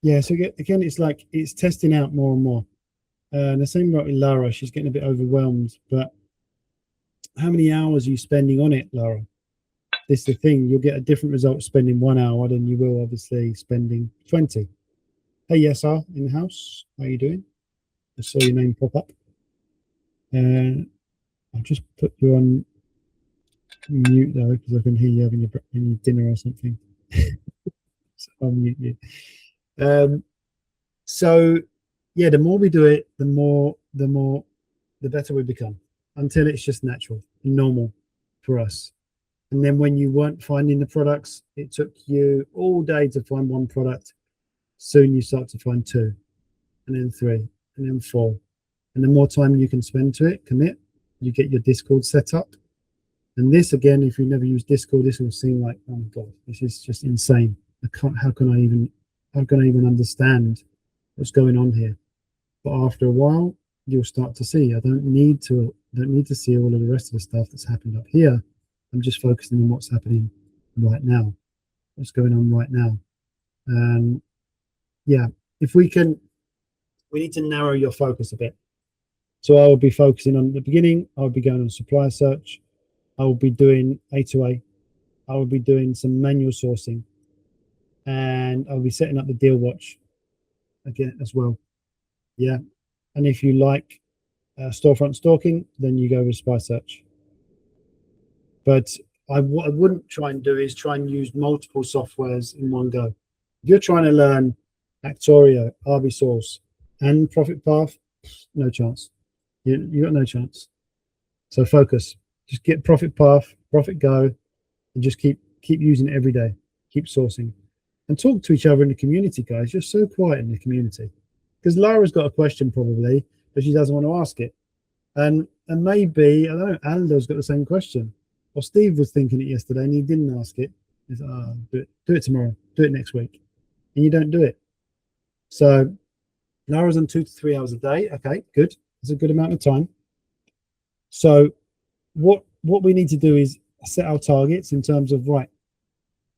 Yeah, so again, it's testing out more and more. And the same about with Lara, she's getting a bit overwhelmed, but how many hours are you spending on it, Lara? This is the thing, you'll get a different result spending 1 hour than you will obviously spending 20. Hey, Yesar in the house, how are you doing? I saw your name pop up. I'll just put you on mute though, because I can hear you having your dinner or something. So I'll mute you. So yeah, the more we do it, the better we become, until it's just natural and normal for us. And then when you weren't finding the products, it took you all day to find one product. Soon you start to find 2, and then 3, and then 4. And the more time you can spend to it, commit, you get your Discord set up. And this, again, if you've never used Discord, this will seem like, oh my God, this is just insane. How can I even understand what's going on here? But after a while, you'll start to see, I don't need to see all of the rest of the stuff that's happened up here. I'm just focusing on what's happening right now, what's going on right now. Yeah, if we need to narrow your focus a bit. So I will be focusing on the beginning. I'll be going on supplier search. I will be doing A2A. I will be doing some manual sourcing, and I'll be setting up the deal watch again as well. Yeah, and if you like storefront stalking, then you go with spy search. But what I wouldn't try and do is try and use multiple softwares in one go. If you're trying to learn Actorio, Arbisource, and ProfitPath, no chance. You got no chance. So focus. Just get ProfitPath, ProfitGo, and just keep using it every day. Keep sourcing. And talk to each other in the community, guys. You're so quiet in the community. Because Lara's got a question probably, but she doesn't want to ask it. And maybe, I don't know, Aldo's got the same question. Or Steve was thinking it yesterday and he didn't ask it. He's like, do it tomorrow, do it next week. And you don't do it. So Lara's on 2 to 3 hours a day. Okay, good. That's a good amount of time. So what we need to do is set our targets in terms of, right,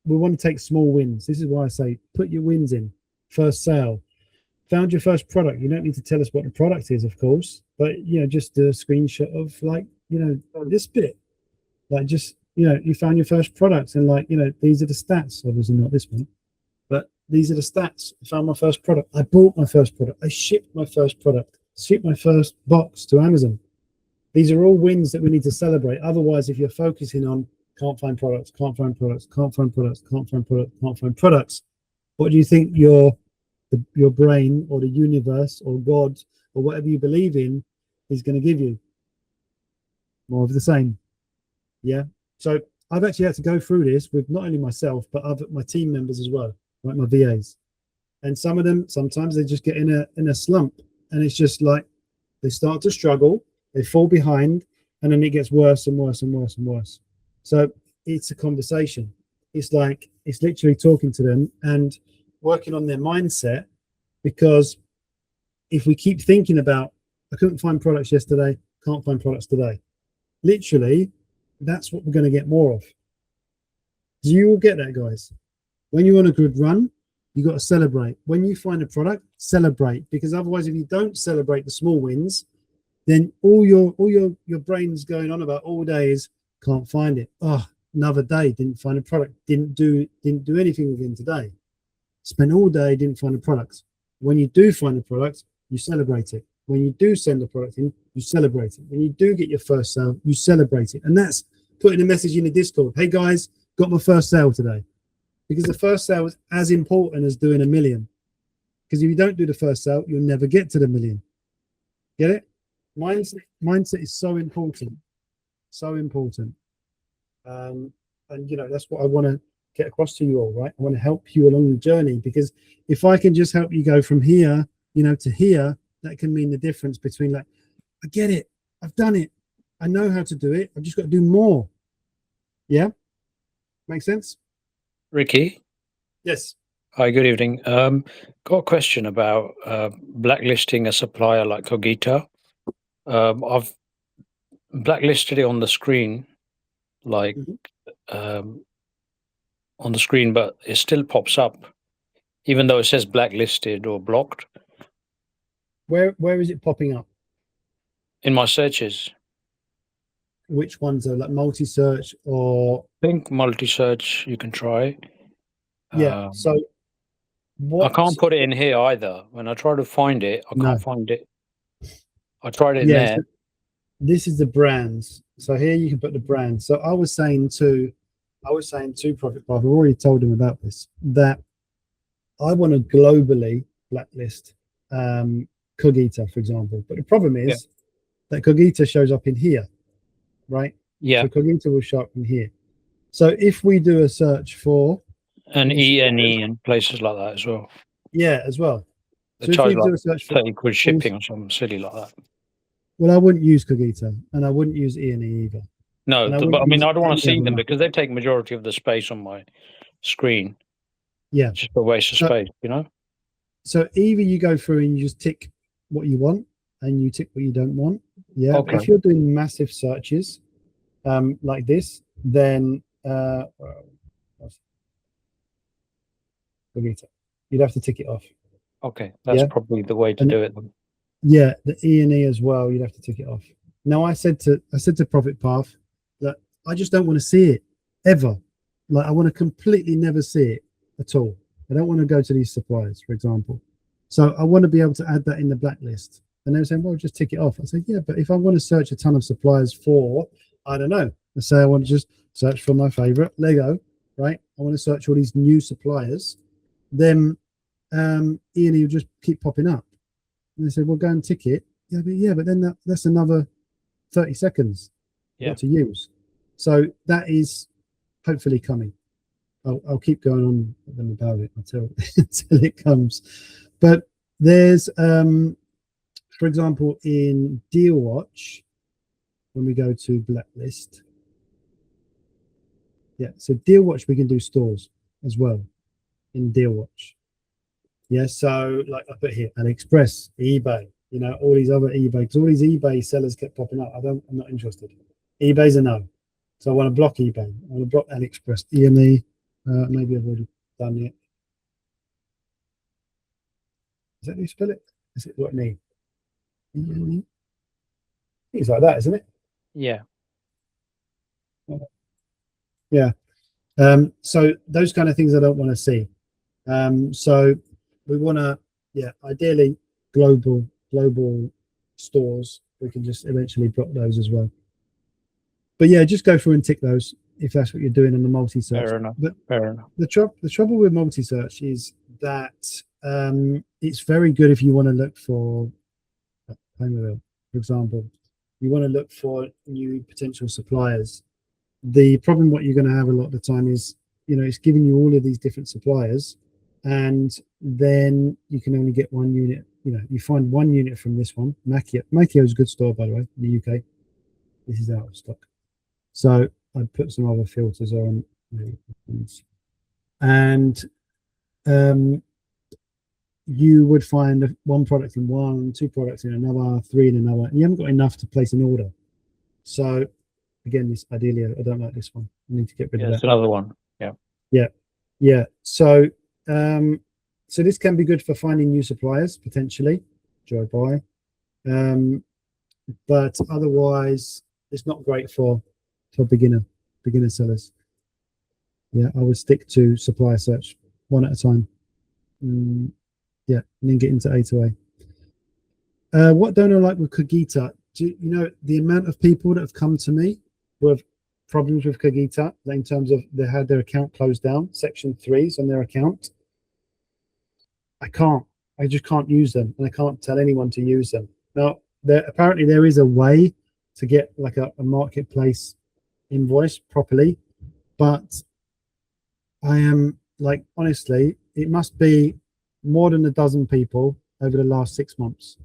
we want to take small wins. This is why I say put your wins in. First sale. Found your first product. You don't need to tell us what the product is, of course, but just a screenshot of this bit. Like just, you found your first product and these are the stats. Obviously not this one, but these are the stats. I found my first product. I bought my first product. I shipped my first product. Shipped my first box to Amazon. These are all wins that we need to celebrate. Otherwise, if you're focusing on can't find products, can't find products, can't find products, can't find products, can't find products, what do you think your brain or the universe or God or whatever you believe in is going to give you? More of the same. Yeah. So I've actually had to go through this with not only myself, but my team members as well, like my VAs. And some of them, sometimes they just get in a slump, and it's just like they start to struggle, they fall behind, and then it gets worse and worse and worse and worse. So it's a conversation. It's like, it's literally talking to them and working on their mindset, because if we keep thinking about, I couldn't find products yesterday, can't find products today, literally, that's what we're going to get more of. Do you all get that, guys? When you're on a good run, you got to celebrate. When you find a product, celebrate, because otherwise, if you don't celebrate the small wins, then all your brain's going on about all day is can't find it. Oh, another day, didn't find a product, didn't do anything with him today. Spent all day, didn't find a product. When you do find a product, you celebrate it. When you do send a product in, you celebrate it. When you do get your first sale, you celebrate it. And that's putting a message in the Discord. Hey guys, got my first sale today. Because the first sale is as important as doing 1 million. Because if you don't do the first sale, you'll never get to the 1 million. Get it? Mindset is so important. So important. And you know, that's what I want to get across to you all, right? I want to help you along the journey, because if I can just help you go from here, you know, to here, that can mean the difference between like, I get it, I've done it, I know how to do it, I've just got to do more. Yeah, make sense? Ricky. Yes. Hi, good evening. Got a question about blacklisting a supplier like Cogita. I've blacklisted it on the screen, like on the screen, but it still pops up, even though it says blacklisted or blocked. Where is it popping up? In my searches. Which ones are like multi-search or? I think multi-search you can try. Yeah. So what? I can't put it in here either. When I try to find it, I can't find it. I tried it in there. So this is the brands. So here you can put the brands. So I was saying to ProfitPath, I've already told them about this, that I want to globally blacklist Cogita, for example. But the problem is that Cogita shows up in here, right? Yeah. So Cogita will show up in here. So if we do a search for and ENE and places like that as well. Yeah, as well. They so charge if we like do a search for 30 quid shipping or something silly like that. Well, I wouldn't use Cogita, and I wouldn't use ENE either. No, I but I mean, I don't want to see them them because they take majority of the space on my screen. Yeah. It's just a waste of space, you know? So either you go through and you just tick what you want and you tick what you don't want. Yeah. Okay. If you're doing massive searches like this, then Cogita, you'd have to tick it off. Okay, that's probably the way to do it then. Yeah, the ENE as well, you'd have to tick it off. Now I said to ProfitPath that I just don't want to see it ever. Like I want to completely never see it at all. I don't want to go to these suppliers, for example. So I want to be able to add that in the blacklist. And they were saying, well, just tick it off. I said, yeah, but if I want to search a ton of suppliers for, I don't know, let's say I want to just search for my favorite Lego, right? I want to search all these new suppliers. Then ENE will just keep popping up. And they said, well, go and tick it. Yeah, but then that's another 30 seconds to use. So that is hopefully coming. I'll keep going on with them about it until it comes. But there's, for example, in Deal Watch, when we go to blacklist, so Deal Watch, we can do stores as well in Deal Watch. Yeah, so like I put here, AliExpress, eBay, you know, all these other eBay, because all these eBay sellers kept popping up. I'm not interested. eBay's a no. So I want to block eBay. I want to block AliExpress, EME. Maybe I've already done it. Is that how you spell it? Is it what I need? EME? It's like that, isn't it? Yeah. Yeah. So those kind of things I don't want to see. So we want to, ideally global stores. We can just eventually block those as well. But yeah, just go through and tick those if that's what you're doing in the multi-search. Fair enough. But Fair enough. The trouble with multi-search is that it's very good if you want to look for, for example, you want to look for new potential suppliers. the problem what you're going to have a lot of the time is, it's giving you all of these different suppliers, and then you can only get one unit. You find one unit from this one. Macchio is a good store, by the way, in the UK. This is out of stock. So I'd put some other filters on, and you would find one product in one, two products in another, three in another, and you haven't got enough to place an order. So again, this ideally, I don't like this one. I need to get rid of that. That's another one. Yeah. So so this can be good for finding new suppliers potentially, which I buy. But otherwise, it's not great for beginner sellers. Yeah, I would stick to supplier search one at a time. Yeah, and then get into A to A. What don't I like with Cogita? The amount of people that have come to me with problems with Cogita in terms of they had their account closed down, section 3s on their account. I just can't use them, and I can't tell anyone to use them. Now, apparently there is a way to get like a marketplace invoice properly, but I am like, honestly, it must be more than a dozen people over the last 6 months,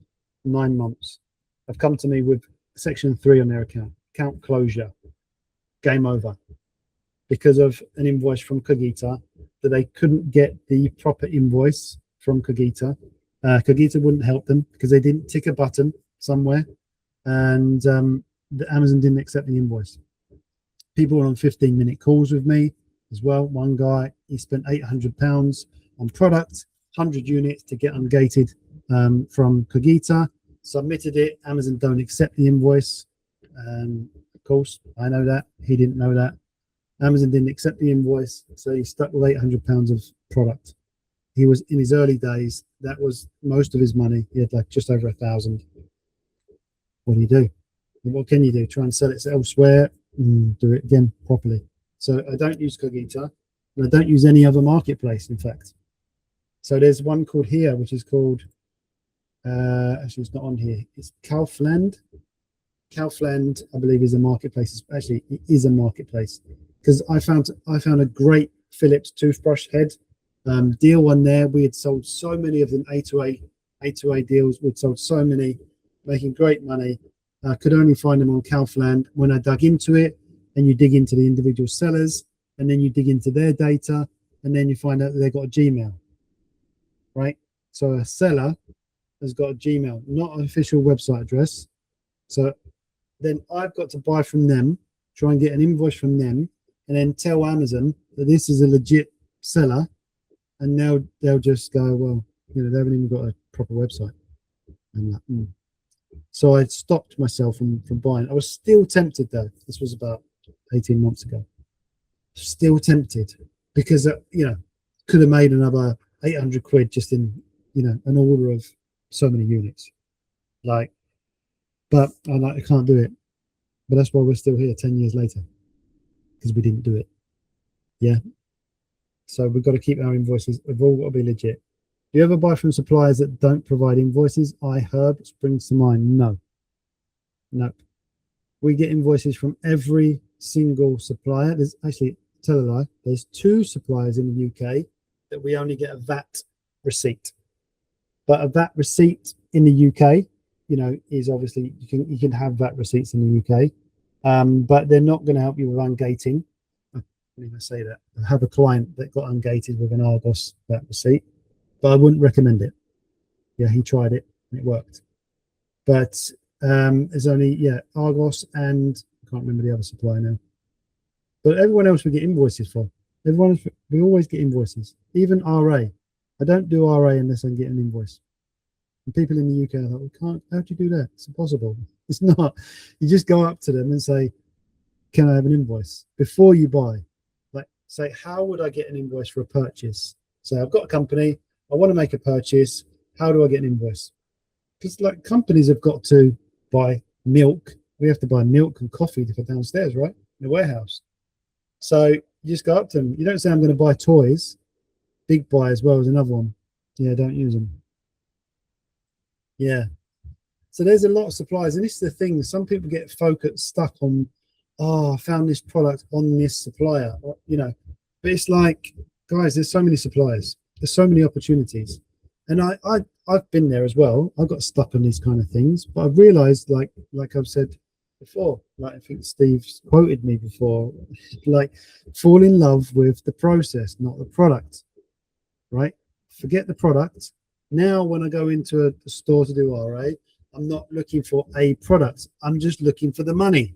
9 months have come to me with section 3 on their account closure, game over, because of an invoice from Cogita that they couldn't get the proper invoice from Cogita. Cogita wouldn't help them because they didn't tick a button somewhere, and the Amazon didn't accept the invoice. People were on 15-minute calls with me as well. One guy, he spent £800 on product, 100 units to get ungated from Cogita, submitted it. Amazon don't accept the invoice. Of course, I know that. He didn't know that. Amazon didn't accept the invoice, so he stuck with £800 of product. He was in his early days. That was most of his money. He had like just over 1,000. What do you do? What can you do? Try and sell it elsewhere? Do it again properly. So I don't use Cogita, and I don't use any other marketplace, in fact. So there's one called here, which is called, actually it's not on here. It's Kaufland. Kaufland, I believe, is a marketplace. Actually, it is a marketplace, because I found a great Philips toothbrush head deal on there. We had sold so many of them, A to A deals. We'd sold so many, making great money. I could only find them on Kaufland. When I dug into it, and you dig into the individual sellers, and then you dig into their data, and then you find out that they've got a Gmail, right? So a seller has got a Gmail, not an official website address. So then I've got to buy from them, try and get an invoice from them, and then tell Amazon that this is a legit seller, and now they'll just go, well, they haven't even got a proper website. And so I stopped myself from buying. I was still tempted though. This was about 18 months ago. Still tempted, because could have made another 800 quid just in an order of so many units. But I can't do it. But that's why we're still here 10 years later, because we didn't do it. Yeah. So we've got to keep our invoices. We've all got to be legit. Do you ever buy from suppliers that don't provide invoices? iHerb springs to mind. No. Nope. We get invoices from every single supplier. There's actually, tell a lie, there's 2 suppliers in the UK that we only get a VAT receipt. But a VAT receipt in the UK, is obviously, you can have VAT receipts in the UK, but they're not going to help you with ungating. I can't even say that. I have a client that got ungated with an Argos VAT receipt, but I wouldn't recommend it. Yeah, he tried it and it worked. But there's only, Argos, and I can't remember the other supplier now. But everyone else we get invoices for. We always get invoices. Even RA. I don't do RA unless I get an invoice. And people in the UK are like, how do you do that? It's impossible. It's not. You just go up to them and say, can I have an invoice? Before you buy. Like, say, how would I get an invoice for a purchase? So I've got a company, I want to make a purchase. How do I get an invoice? Because companies have got to buy milk. We have to buy milk and coffee for downstairs, right? In the warehouse. So you just go up to them. You don't say, I'm going to buy toys. Big Buy as well as another one. Yeah, don't use them. Yeah. So there's a lot of suppliers, and this is the thing. Some people get stuck on oh, I found this product on this supplier, or, you know, but it's like, guys, there's so many suppliers, there's so many opportunities. And I've been there as well. I got stuck on these kind of things, but I've realized, like I've said before, like I think Steve's quoted me before, like fall in love with the process, not the product, right? Forget the product. Now, when I go into a store to do RA, I'm not looking for a product. I'm just looking for the money.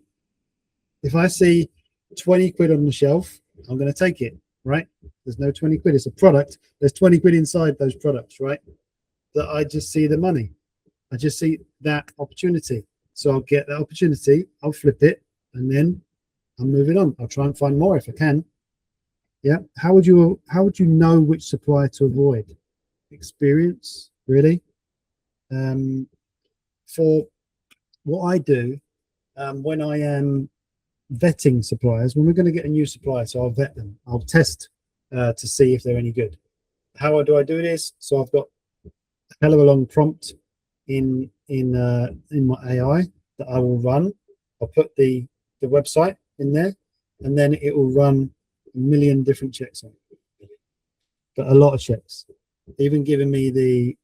If I see 20 quid on the shelf, I'm going to take it, right? There's no 20 quid. It's a product. There's 20 quid inside those products, right? That I just see the money. I just see that opportunity. So I'll get that opportunity. I'll flip it, and then I'll move it on. I'll try and find more if I can. Yeah. How would you know which supplier to avoid? Experience, really. For what I do, when I am vetting suppliers, when we're going to get a new supplier, so I'll vet them. I'll test to see if they're any good. How do I do this? So I've got a hell of a long prompt in my AI that I will run. I'll put the website in there, and then it will run a million different checks on it. But a lot of checks, even giving me the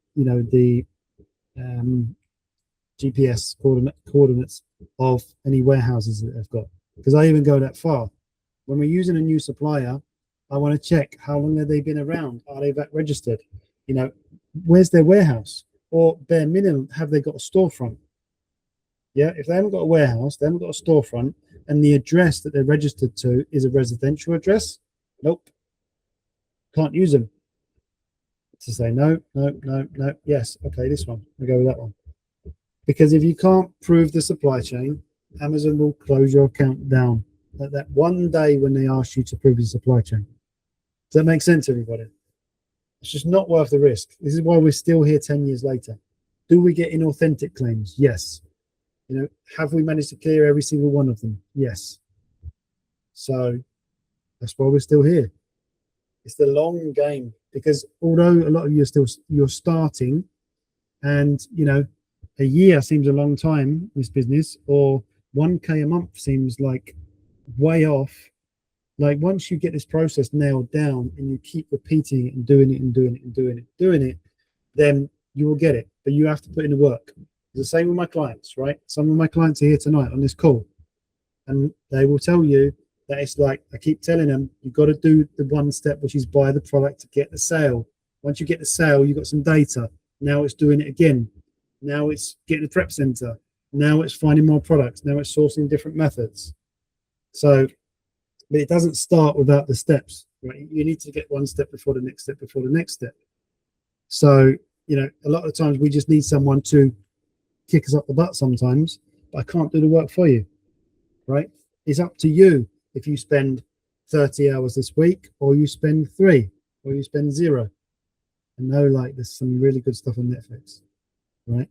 GPS coordinates of any warehouses that they've got, because I even go that far. When we're using a new supplier, I want to check how long have they been around. Are they VAT registered? You know, where's their warehouse? Or bare minimum, have they got a storefront? Yeah, if they haven't got a warehouse, they haven't got a storefront, and the address that they're registered to is a residential address, nope, can't use them. To say no, yes, okay, this one, I'll go with that one. Because if you can't prove the supply chain, Amazon will close your account down at that one day when they ask you to prove the supply chain. Does that make sense, everybody? It's just not worth the risk. This is why we're still here 10 years later. Do we get inauthentic claims? Yes. You know, have we managed to clear every single one of them? Yes. So that's why we're still here. It's the long game, because although a lot of you are you're starting, and you know, a year seems a long time in this business, or 1K a month seems like way off. Like once you get this process nailed down and you keep repeating it and doing it and doing it and doing it, then you will get it. But you have to put in the work. It's the same with my clients, right? Some of my clients are here tonight on this call, and they will tell you that it's like, I keep telling them, you've got to do the one step, which is buy the product to get the sale. Once you get the sale, you've got some data. Now it's doing it again. Now it's getting the prep center. Now it's finding more products. Now it's sourcing different methods. So, but it doesn't start without the steps, right? You need to get one step before the next step before the next step. So, you know, a lot of times we just need someone to kick us up the butt sometimes, but I can't do the work for you, right? It's up to you if you spend 30 hours this week, or you spend 3, or you spend 0. I know, like, there's some really good stuff on Netflix, right?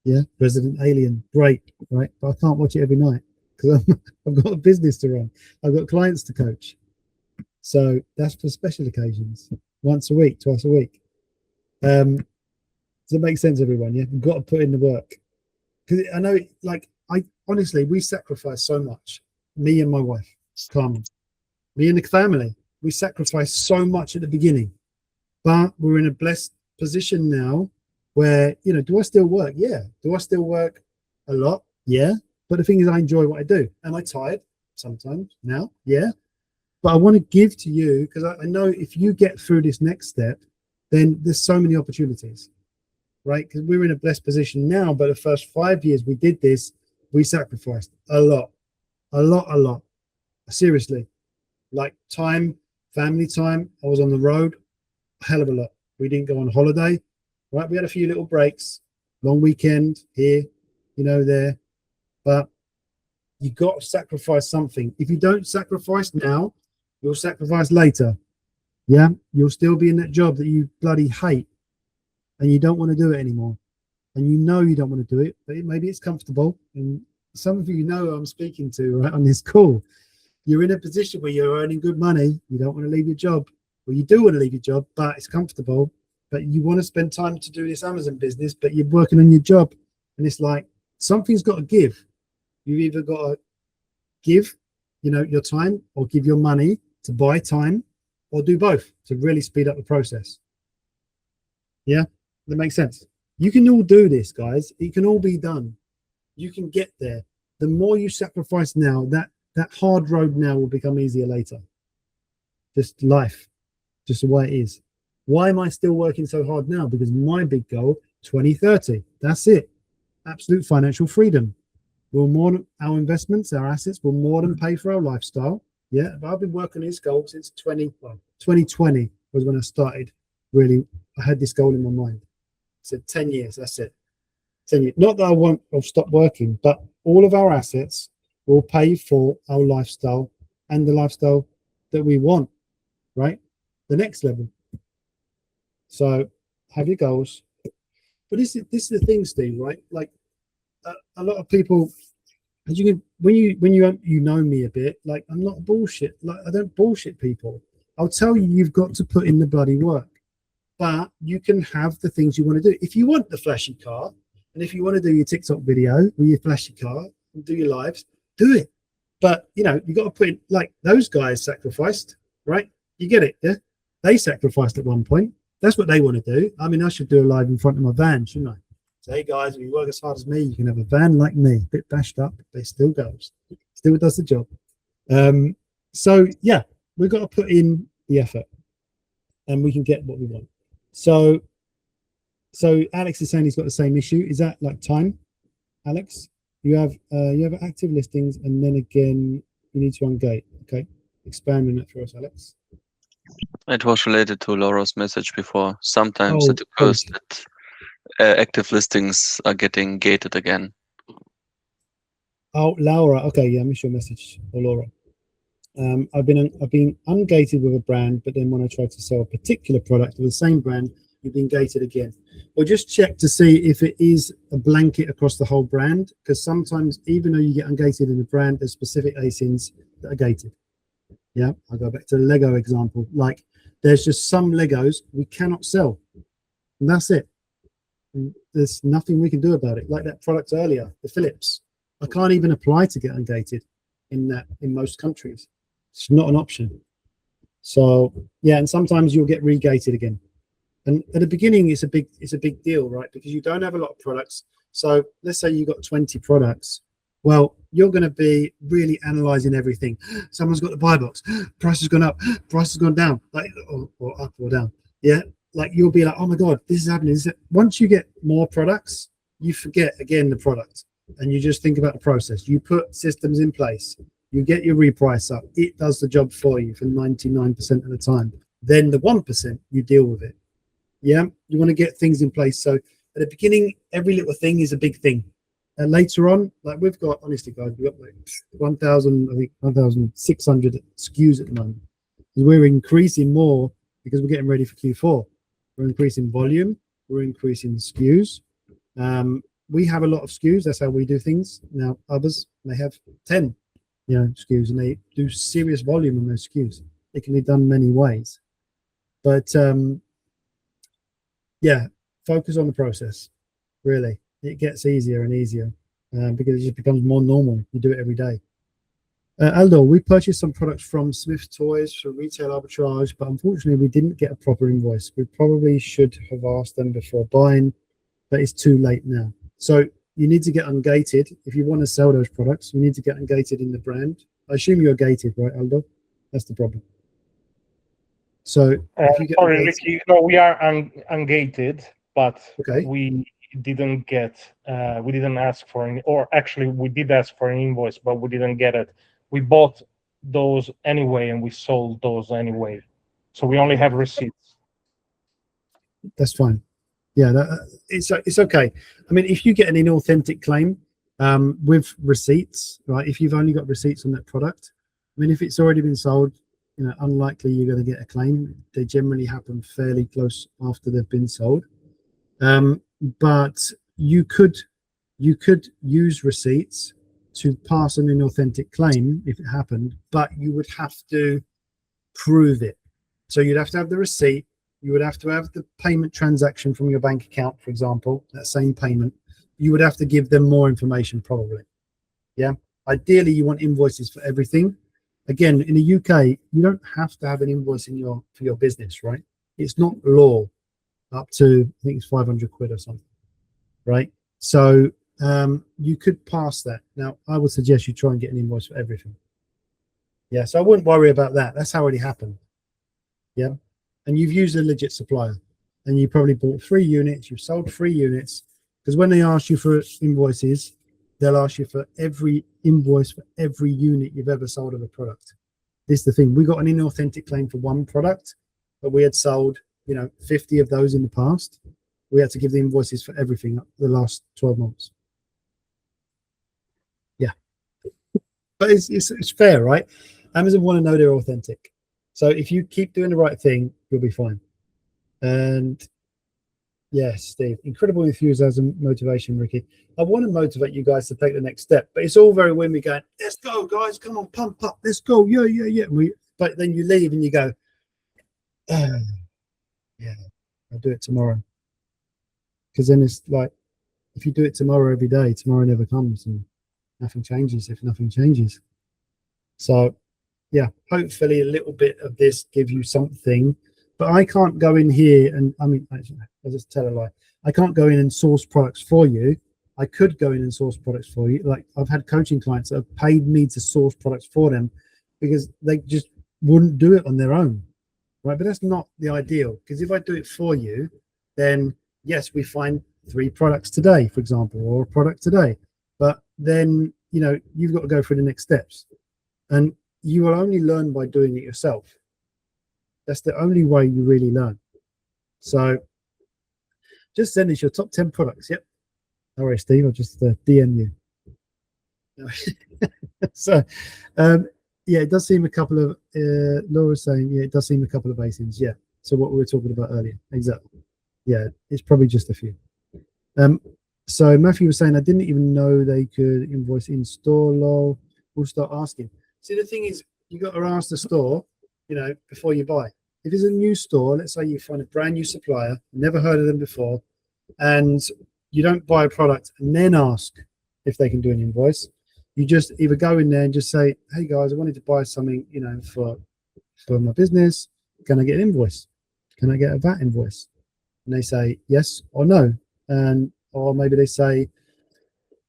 Yeah, Resident Alien, great, right? But I can't watch it every night because I've got a business to run. I've got clients to coach. So that's for special occasions, once a week, twice a week. Does it make sense, everyone? Yeah, you've got to put in the work. Because I know, like, honestly, we sacrifice so much. Me and my wife, Carmen, me and the family, we sacrifice so much at the beginning. But we're in a blessed position now where, you know, do I still work? Yeah. Do I still work a lot? Yeah. But the thing is, I enjoy what I do. Am I tired sometimes now? Yeah. But I want to give to you, because I know if you get through this next step, then there's so many opportunities, right? Because we're in a blessed position now, but the first 5 years we did this, we sacrificed a lot. Seriously, like time, family time. I was on the road a hell of a lot. We didn't go on holiday, right? We had a few little breaks, long weekend here, you know, there, but you got to sacrifice something. If you don't sacrifice now, you'll sacrifice later. Yeah, you'll still be in that job that you bloody hate, and you don't want to do it anymore, and you know you don't want to do it, but maybe it's comfortable. And some of you know who I'm speaking to right on this call. You're in a position where you're earning good money. You don't want to leave your job. Well, you do want to leave your job, but it's comfortable. But you want to spend time to do this Amazon business, but you're working on your job. And it's like, something's got to give. You've either got to give, your time or give your money to buy time, or do both to really speed up the process. Yeah, that makes sense. You can all do this, guys. It can all be done. You can get there. The more you sacrifice now, that hard road now will become easier later. Just life, just the way it is. Why am I still working so hard now? Because my big goal, 2030, that's it. Absolute financial freedom. Our investments, our assets will more than pay for our lifestyle. Yeah, but I've been working on this goal since 2020 was when I started. Really, I had this goal in my mind. I said 10 years, that's it. 10 years. Not that I'll stop working, but all of our assets will pay for our lifestyle and the lifestyle that we want, right? The next level. So have your goals. But this is the thing, Steve, right? Like a lot of people, as you can, when you know me a bit, like I'm not bullshit. Like I don't bullshit people. I'll tell you, you've got to put in the bloody work. But you can have the things you want to do. If you want the flashy car, and if you want to do your TikTok video with your flashy car and do your lives, do it. But you got to put in, like those guys sacrificed, right? You get it, yeah? They sacrificed at one point. That's what they want to do. I mean, I should do a live in front of my van, shouldn't I? Say, hey guys, if you work as hard as me, you can have a van like me, a bit bashed up, but it still goes, still does the job. So yeah, we've got to put in the effort, and we can get what we want. So Alex is saying he's got the same issue. Is that like time, Alex? You have active listings, and then again you need to ungate. Okay, expand on that for us, Alex. It was related to Laura's message before. Sometimes it Oh, occurs that active listings are getting gated again. Oh, Laura. Okay, yeah, I missed your message. Or Laura. I've been ungated with a brand, but then when I try to sell a particular product with the same brand, you've been gated again. Well, just check to see if it is a blanket across the whole brand, because sometimes even though you get ungated in the brand, there's specific ASINs that are gated. Yeah, I'll go back to the Lego example. Like there's just some Legos we cannot sell, and that's it. And there's nothing we can do about it. Like that product earlier, the Philips. I can't even apply to get ungated in most countries. It's not an option. So yeah, and sometimes you'll get regated again. And at the beginning, it's a big deal, right? Because you don't have a lot of products. So let's say you've got 20 products. Well, you're going to be really analyzing everything. Someone's got the buy box. Price has gone up. Price has gone down, like or up or down. Yeah, like you'll be like, oh my god, this is happening. Once you get more products, you forget again the product, and you just think about the process. You put systems in place. You get your reprice up. It does the job for you for 99% of the time. Then the 1%, you deal with it. Yeah, you want to get things in place. So at the beginning, every little thing is a big thing. And later on, like we've got, honestly, guys, we've got like 1,600 SKUs at the moment. We're increasing more because we're getting ready for Q4. We're increasing volume. We're increasing SKUs. We have a lot of SKUs. That's how we do things. Now, others, they have 10, SKUs, and they do serious volume on those SKUs. It can be done many ways. But yeah, focus on the process, really. It gets easier and easier because it just becomes more normal. You do it every day. Aldo, we purchased some products from Smith Toys for retail arbitrage, but unfortunately we didn't get a proper invoice. We probably should have asked them before buying, but it's too late now. So you need to get ungated. If you want to sell those products, you need to get ungated in the brand. I assume you're gated, right, Aldo? That's the problem. So if you get sorry, ungated, Ricky, no, we are ungated, but okay. we didn't ask for any, or actually we did ask for an invoice, but we didn't get it. We bought those anyway, and we sold those anyway. So we only have receipts. That's fine. Yeah, it's okay. I mean, if you get an inauthentic claim with receipts, right? If you've only got receipts on that product, I mean, if it's already been sold, unlikely you're going to get a claim. They generally happen fairly close after they've been sold. But you could use receipts to pass an inauthentic claim if it happened, but you would have to prove it. So you'd have to have the receipt. You would have to have the payment transaction from your bank account, for example, that same payment. You would have to give them more information, probably. Yeah, Ideally, you want invoices for everything. Again, in the UK, you don't have to have an invoice for your business, right? It's not law up to, I think it's 500 quid or something, right? So you could pass that. Now, I would suggest you try and get an invoice for everything. Yeah, so I wouldn't worry about that. That's how it happened. Yeah, and you've used a legit supplier, and you probably bought 3 units. You've sold 3 units, because when they ask you for invoices, they'll ask you for every invoice for every unit you've ever sold of a product. This is the thing. We got an inauthentic claim for 1 product, but we had sold, 50 of those in the past. We had to give the invoices for everything the last 12 months. Yeah, but it's fair, right? Amazon want to know they're authentic. So if you keep doing the right thing, you'll be fine. And yes, Steve, incredible enthusiasm, motivation, Ricky. I want to motivate you guys to take the next step, but it's all very when we going, let's go, guys, come on, pump up, let's go, yeah. But then you leave and you go, yeah, I'll do it tomorrow. Because then it's like, if you do it tomorrow every day, tomorrow never comes and nothing changes if nothing changes. So yeah, hopefully a little bit of this give you something, but I can't go in here and, I'll just tell a lie. I can't go in and source products for you. I could go in and source products for you. Like, I've had coaching clients that have paid me to source products for them because they just wouldn't do it on their own, right? But that's not the ideal, because if I do it for you, then yes, we find 3 products today, for example, or a product today, but then, you've got to go through the next steps, and you will only learn by doing it yourself. That's the only way you really learn. So just send us your top 10 products. Yep. All right, Steve, I'll just DM you. So, yeah, it does seem a couple of, Laura's saying, yeah, it does seem a couple of basins. Yeah. So what we were talking about earlier. Exactly. Yeah, it's probably just a few. So Matthew was saying, I didn't even know they could invoice in store, lol. We'll start asking. See, the thing is, you got to ask the store, before you buy. If it's a new store, let's say you find a brand new supplier, never heard of them before, and you don't buy a product and then ask if they can do an invoice. You just either go in there and just say, hey guys, I wanted to buy something, for my business. Can I get an invoice? Can I get a VAT invoice? And they say yes or no. Or maybe they say,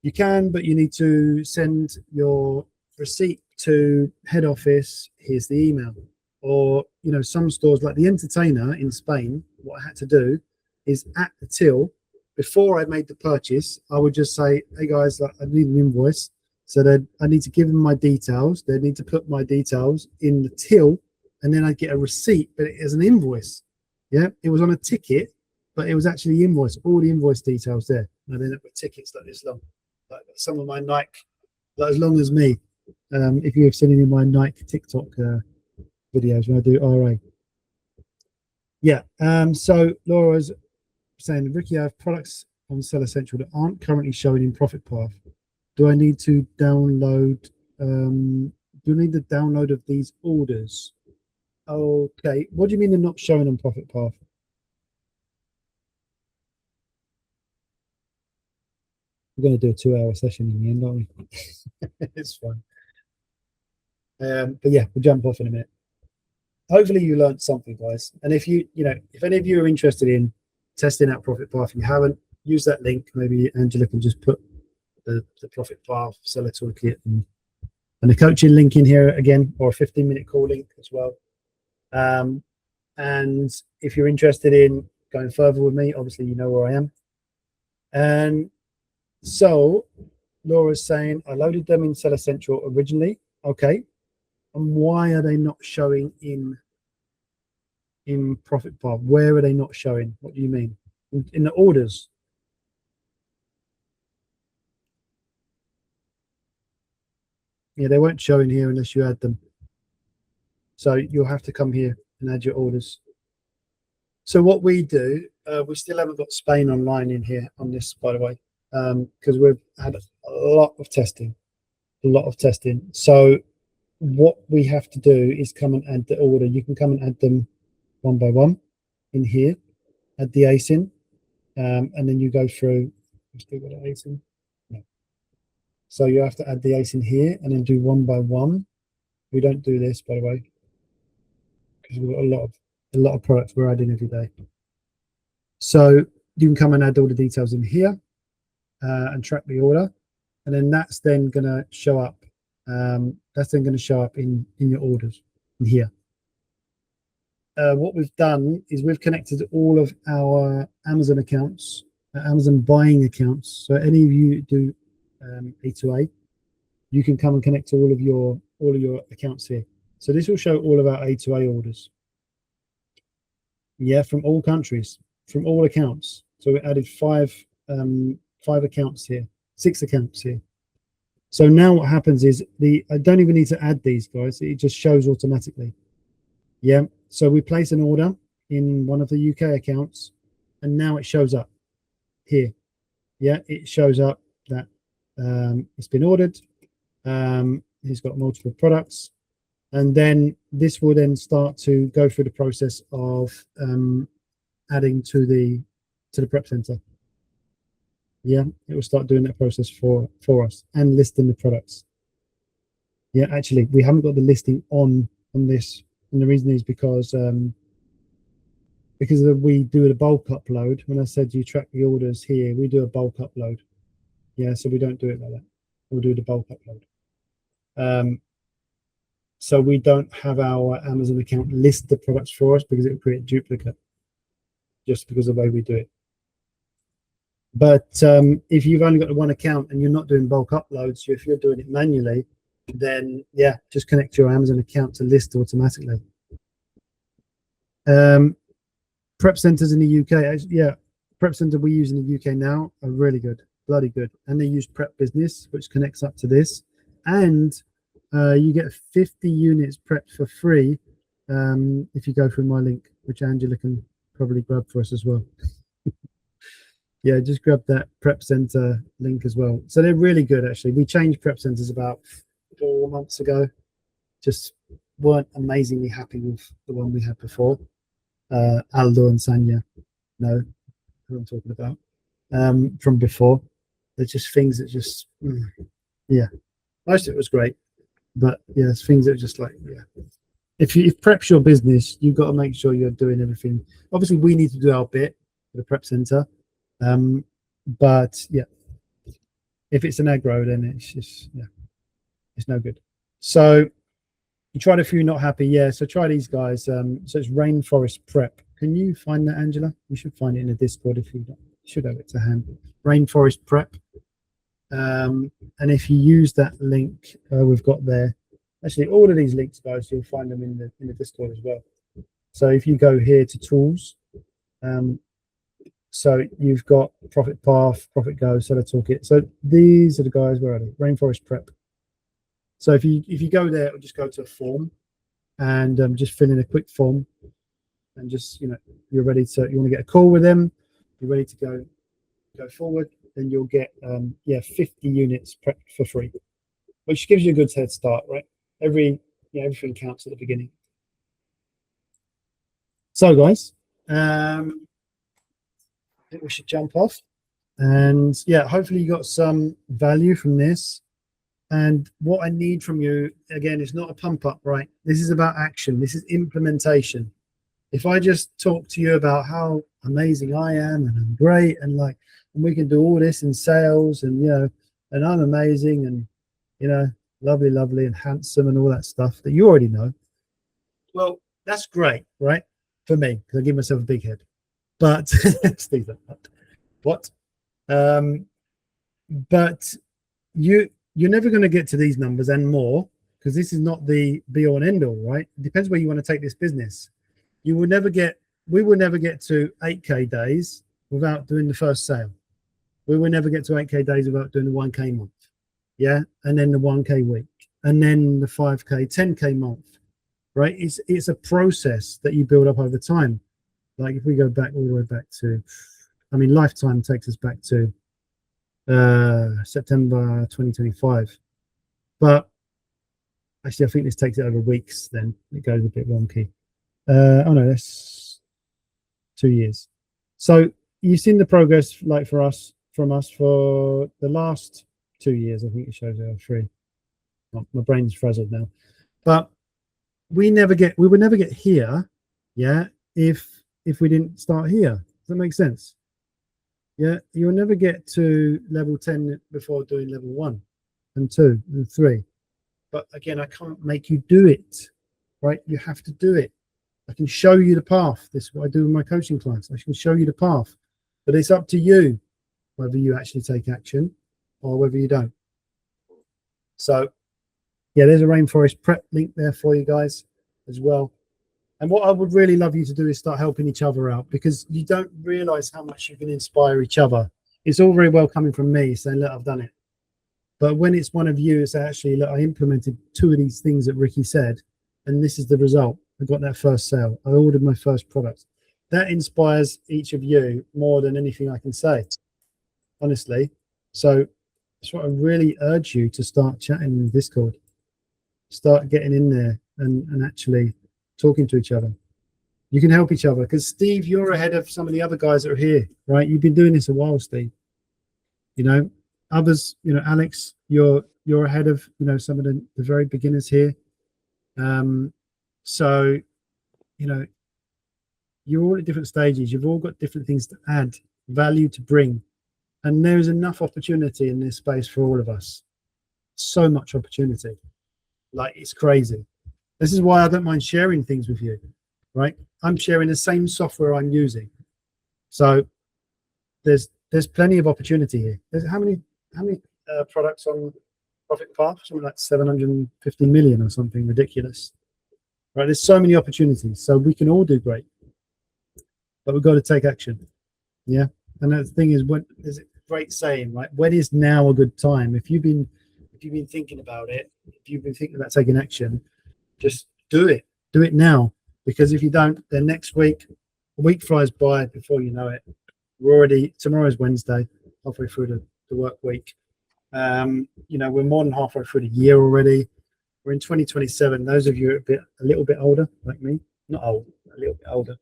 you can, but you need to send your receipt to head office. Here's the email. Or, some stores like the Entertainer in Spain, what I had to do is at the till, before I made the purchase, I would just say, hey guys, I need an invoice. So then I need to give them my details. They need to put my details in the till, and then I'd get a receipt, but it is an invoice. Yeah, it was on a ticket, but it was actually invoice, all the invoice details there. And then with tickets like this long, like some of my Nike, like as long as me. If you have seen any of my Nike TikTok videos when I do RA. Yeah. So Laura's saying, Ricky, I have products on Seller Central that aren't currently showing in ProfitPath. Do I need to download? Do I need the download of these orders? Okay. What do you mean they're not showing on ProfitPath? We're going to do a 2-hour session in the end, aren't we? It's fine. But yeah, we'll jump off in a minute. Hopefully you learned something, guys. And if if any of you are interested in testing out ProfitPath, if you haven't, use that link. Maybe Angela can just put the ProfitPath seller toolkit and the coaching link in here again, or a 15-minute call link as well. And if you're interested in going further with me, obviously you know where I am. And so Laura's saying, I loaded them in Seller Central originally. Okay. And why are they not showing in ProfitPath? Where are they not showing? What do you mean? In the orders? Yeah, they won't show in here unless you add them. So you'll have to come here and add your orders. So what we do, we still haven't got Spain online in here on this, by the way, because we've had a lot of testing. So what we have to do is come and add the order. You can come and add them one by one in here, add the ASIN, and then you go through. Still got an ASIN? No. So you have to add the ACE in here and then do one by one. We don't do this, by the way, because we've got a lot of products we're adding every day. So you can come and add all the details in here and track the order, and then that's then going to show up. That's then going to show up in your orders in here. What we've done is we've connected all of our Amazon accounts, Amazon buying accounts. So any of you do A2A, you can come and connect to all of your accounts here. So this will show all of our A2A orders. Yeah, from all countries, from all accounts. So we added five accounts here, 6 accounts here. So now what happens is I don't even need to add these guys. It just shows automatically. Yeah. So we place an order in one of the UK accounts, and now it shows up here. Yeah, it shows up that it's been ordered. He's got multiple products, and then this will then start to go through the process of adding to the prep center. Yeah, it will start doing that process for us and listing the products. Yeah, actually, we haven't got the listing on this, and the reason is because we do the bulk upload. When I said you track the orders here, we do a bulk upload. Yeah, so we don't do it like that. We'll do the bulk upload. So we don't have our Amazon account list the products for us because it will create duplicate, just because of the way we do it. But if you've only got the one account and you're not doing bulk uploads, if you're doing it manually, then yeah, just connect your Amazon account to list automatically. Prep centers in the UK, yeah, prep center we use in the UK now are really good, bloody good. And they use Prep Business, which connects up to this. And you get 50 units prepped for free if you go through my link, which Angela can probably grab for us as well. Yeah, just grab that Prep Center link as well. So they're really good, actually. We changed Prep Centers about 4 months ago. Just weren't amazingly happy with the one we had before. Aldo and Sanya, no, who I'm talking about, from before. They're just things that just, yeah. Most of it was great, but yeah, it's things that are just like, yeah. If prep's your business, you've got to make sure you're doing everything. Obviously, we need to do our bit for the Prep Center. But yeah, if it's an aggro, then it's just, yeah, it's no good. So you tried a few, not happy. Yeah, so try these guys. So it's Rainforest Prep. Can you find that, Angela? You should find it in the Discord if you don't. You should have it to hand. Rainforest Prep. And if you use that link we've got there, actually all of these links, guys, you'll find them in the Discord as well. So if you go here to tools, so you've got ProfitPath, ProfitGo, Seller Toolkit. So these are the guys. Where are they? Rainforest Prep. So if you go there, it'll just go to a form, and just fill in a quick form, and just, you know, you're ready to, you want to get a call with them, you're ready to go forward, then you'll get 50 units prepped for free, which gives you a good head start, right? Everything counts at the beginning. So guys, I think we should jump off, and yeah, hopefully you got some value from this. And what I need from you, again, is not a pump up, right? This is about action. This is implementation. If I just talk to you about how amazing I am and I'm great and like, and we can do all this in sales and, you know, and I'm amazing and, you know, lovely, lovely and handsome and all that stuff that you already know. Well, that's great, right? For me, because I give myself a big head. But Steve, what? But you're never going to get to these numbers and more, because this is not the be all and end all, right? It depends where you want to take this business. We will never get to 8K days without doing the first sale. We will never get to 8K days without doing the 1K month. Yeah. And then the 1K week, and then the 5K, 10K month, right? It's a process that you build up over time. Like if we go back all the way back to, I mean, lifetime takes us back to September 2025, but actually I think this takes it over weeks, then it goes a bit wonky. Oh no, that's 2 years. So you've seen the progress, like from us for the last 2 years. I think it shows there 3. My brain's frazzled now. But we would never get here, yeah, if we didn't start here. Does that make sense? Yeah, you'll never get to level 10 before doing level 1 and 2 and 3. But again, I can't make you do it, right? You have to do it. I can show you the path. This is what I do with my coaching clients. I can show you the path, but it's up to you whether you actually take action or whether you don't. So yeah, there's a rainforest prep link there for you guys as well. And what I would really love you to do is start helping each other out, because you don't realize how much you can inspire each other. It's all very well coming from me saying, look, I've done it. But when it's one of you, it's actually, look, I implemented 2 of these things that Ricky said, and this is the result. I got that first sale. I ordered my first product. That inspires each of you more than anything I can say, honestly. So that's what I really urge you to start chatting in Discord. Start getting in there and actually talking to each other. You can help each other, because Steve, you're ahead of some of the other guys that are here, right? You've been doing this a while, Steve. You know, others, you know, Alex, you're ahead of, you know, some of the very beginners here. So, you know, you're all at different stages. You've all got different things to add, value to bring. And there's enough opportunity in this space for all of us. So much opportunity. Like, it's crazy. This is why I don't mind sharing things with you, right? I'm sharing the same software I'm using. So there's plenty of opportunity here. There's how many products on ProfitPath? Something like 750 million or something ridiculous. Right? There's so many opportunities. So we can all do great. But we've got to take action. Yeah. And the thing is, when there's a great saying, right? When is now a good time? If you've been thinking about it, if you've been thinking about taking action, just do it. Do it now. Because if you don't, then next week, a week flies by before you know it. Tomorrow's Wednesday, halfway through the work week. You know, we're more than halfway through the year already. We're in 2027. Those of you a little bit older, like me, not old, a little bit older.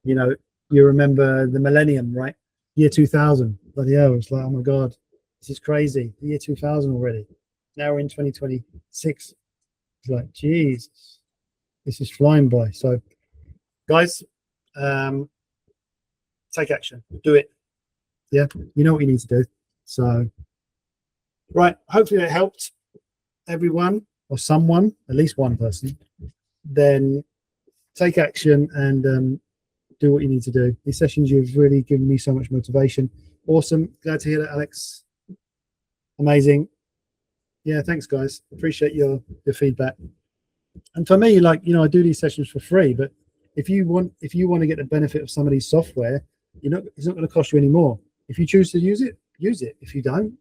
You know, you remember the millennium, right? Year 2000. Bloody hell, it's like, oh my God, this is crazy. The year 2000 already. Now we're in 2026. It's like, geez, this is flying by. So, guys, take action. Do it. Yeah, you know what you need to do. So, right, hopefully that helped everyone or someone, at least one person. Then take action and do what you need to do. These sessions, you've really given me so much motivation. Awesome. Glad to hear that, Alex. Amazing. Yeah, thanks, guys. Appreciate your feedback. And for me, like, you know, I do these sessions for free, but if you want to get the benefit of some of these software, it's not going to cost you any more. If you choose to use it, use it. If you don't.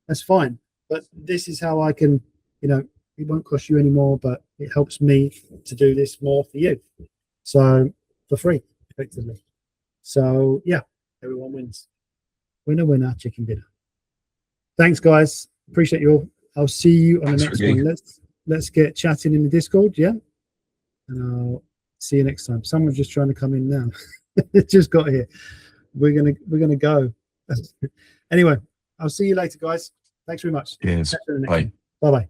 That's fine. But this is how I can, you know, it won't cost you any more, but it helps me to do this more for you. So for free, effectively. So yeah, everyone wins. Winner, winner, chicken dinner. Thanks, guys. Appreciate you all. I'll see you on the next one. Let's get chatting in the Discord, yeah? And I'll see you next time. Someone's just trying to come in now. It just got here. We're gonna go. Anyway, I'll see you later, guys. Thanks very much. Cheers. Bye bye.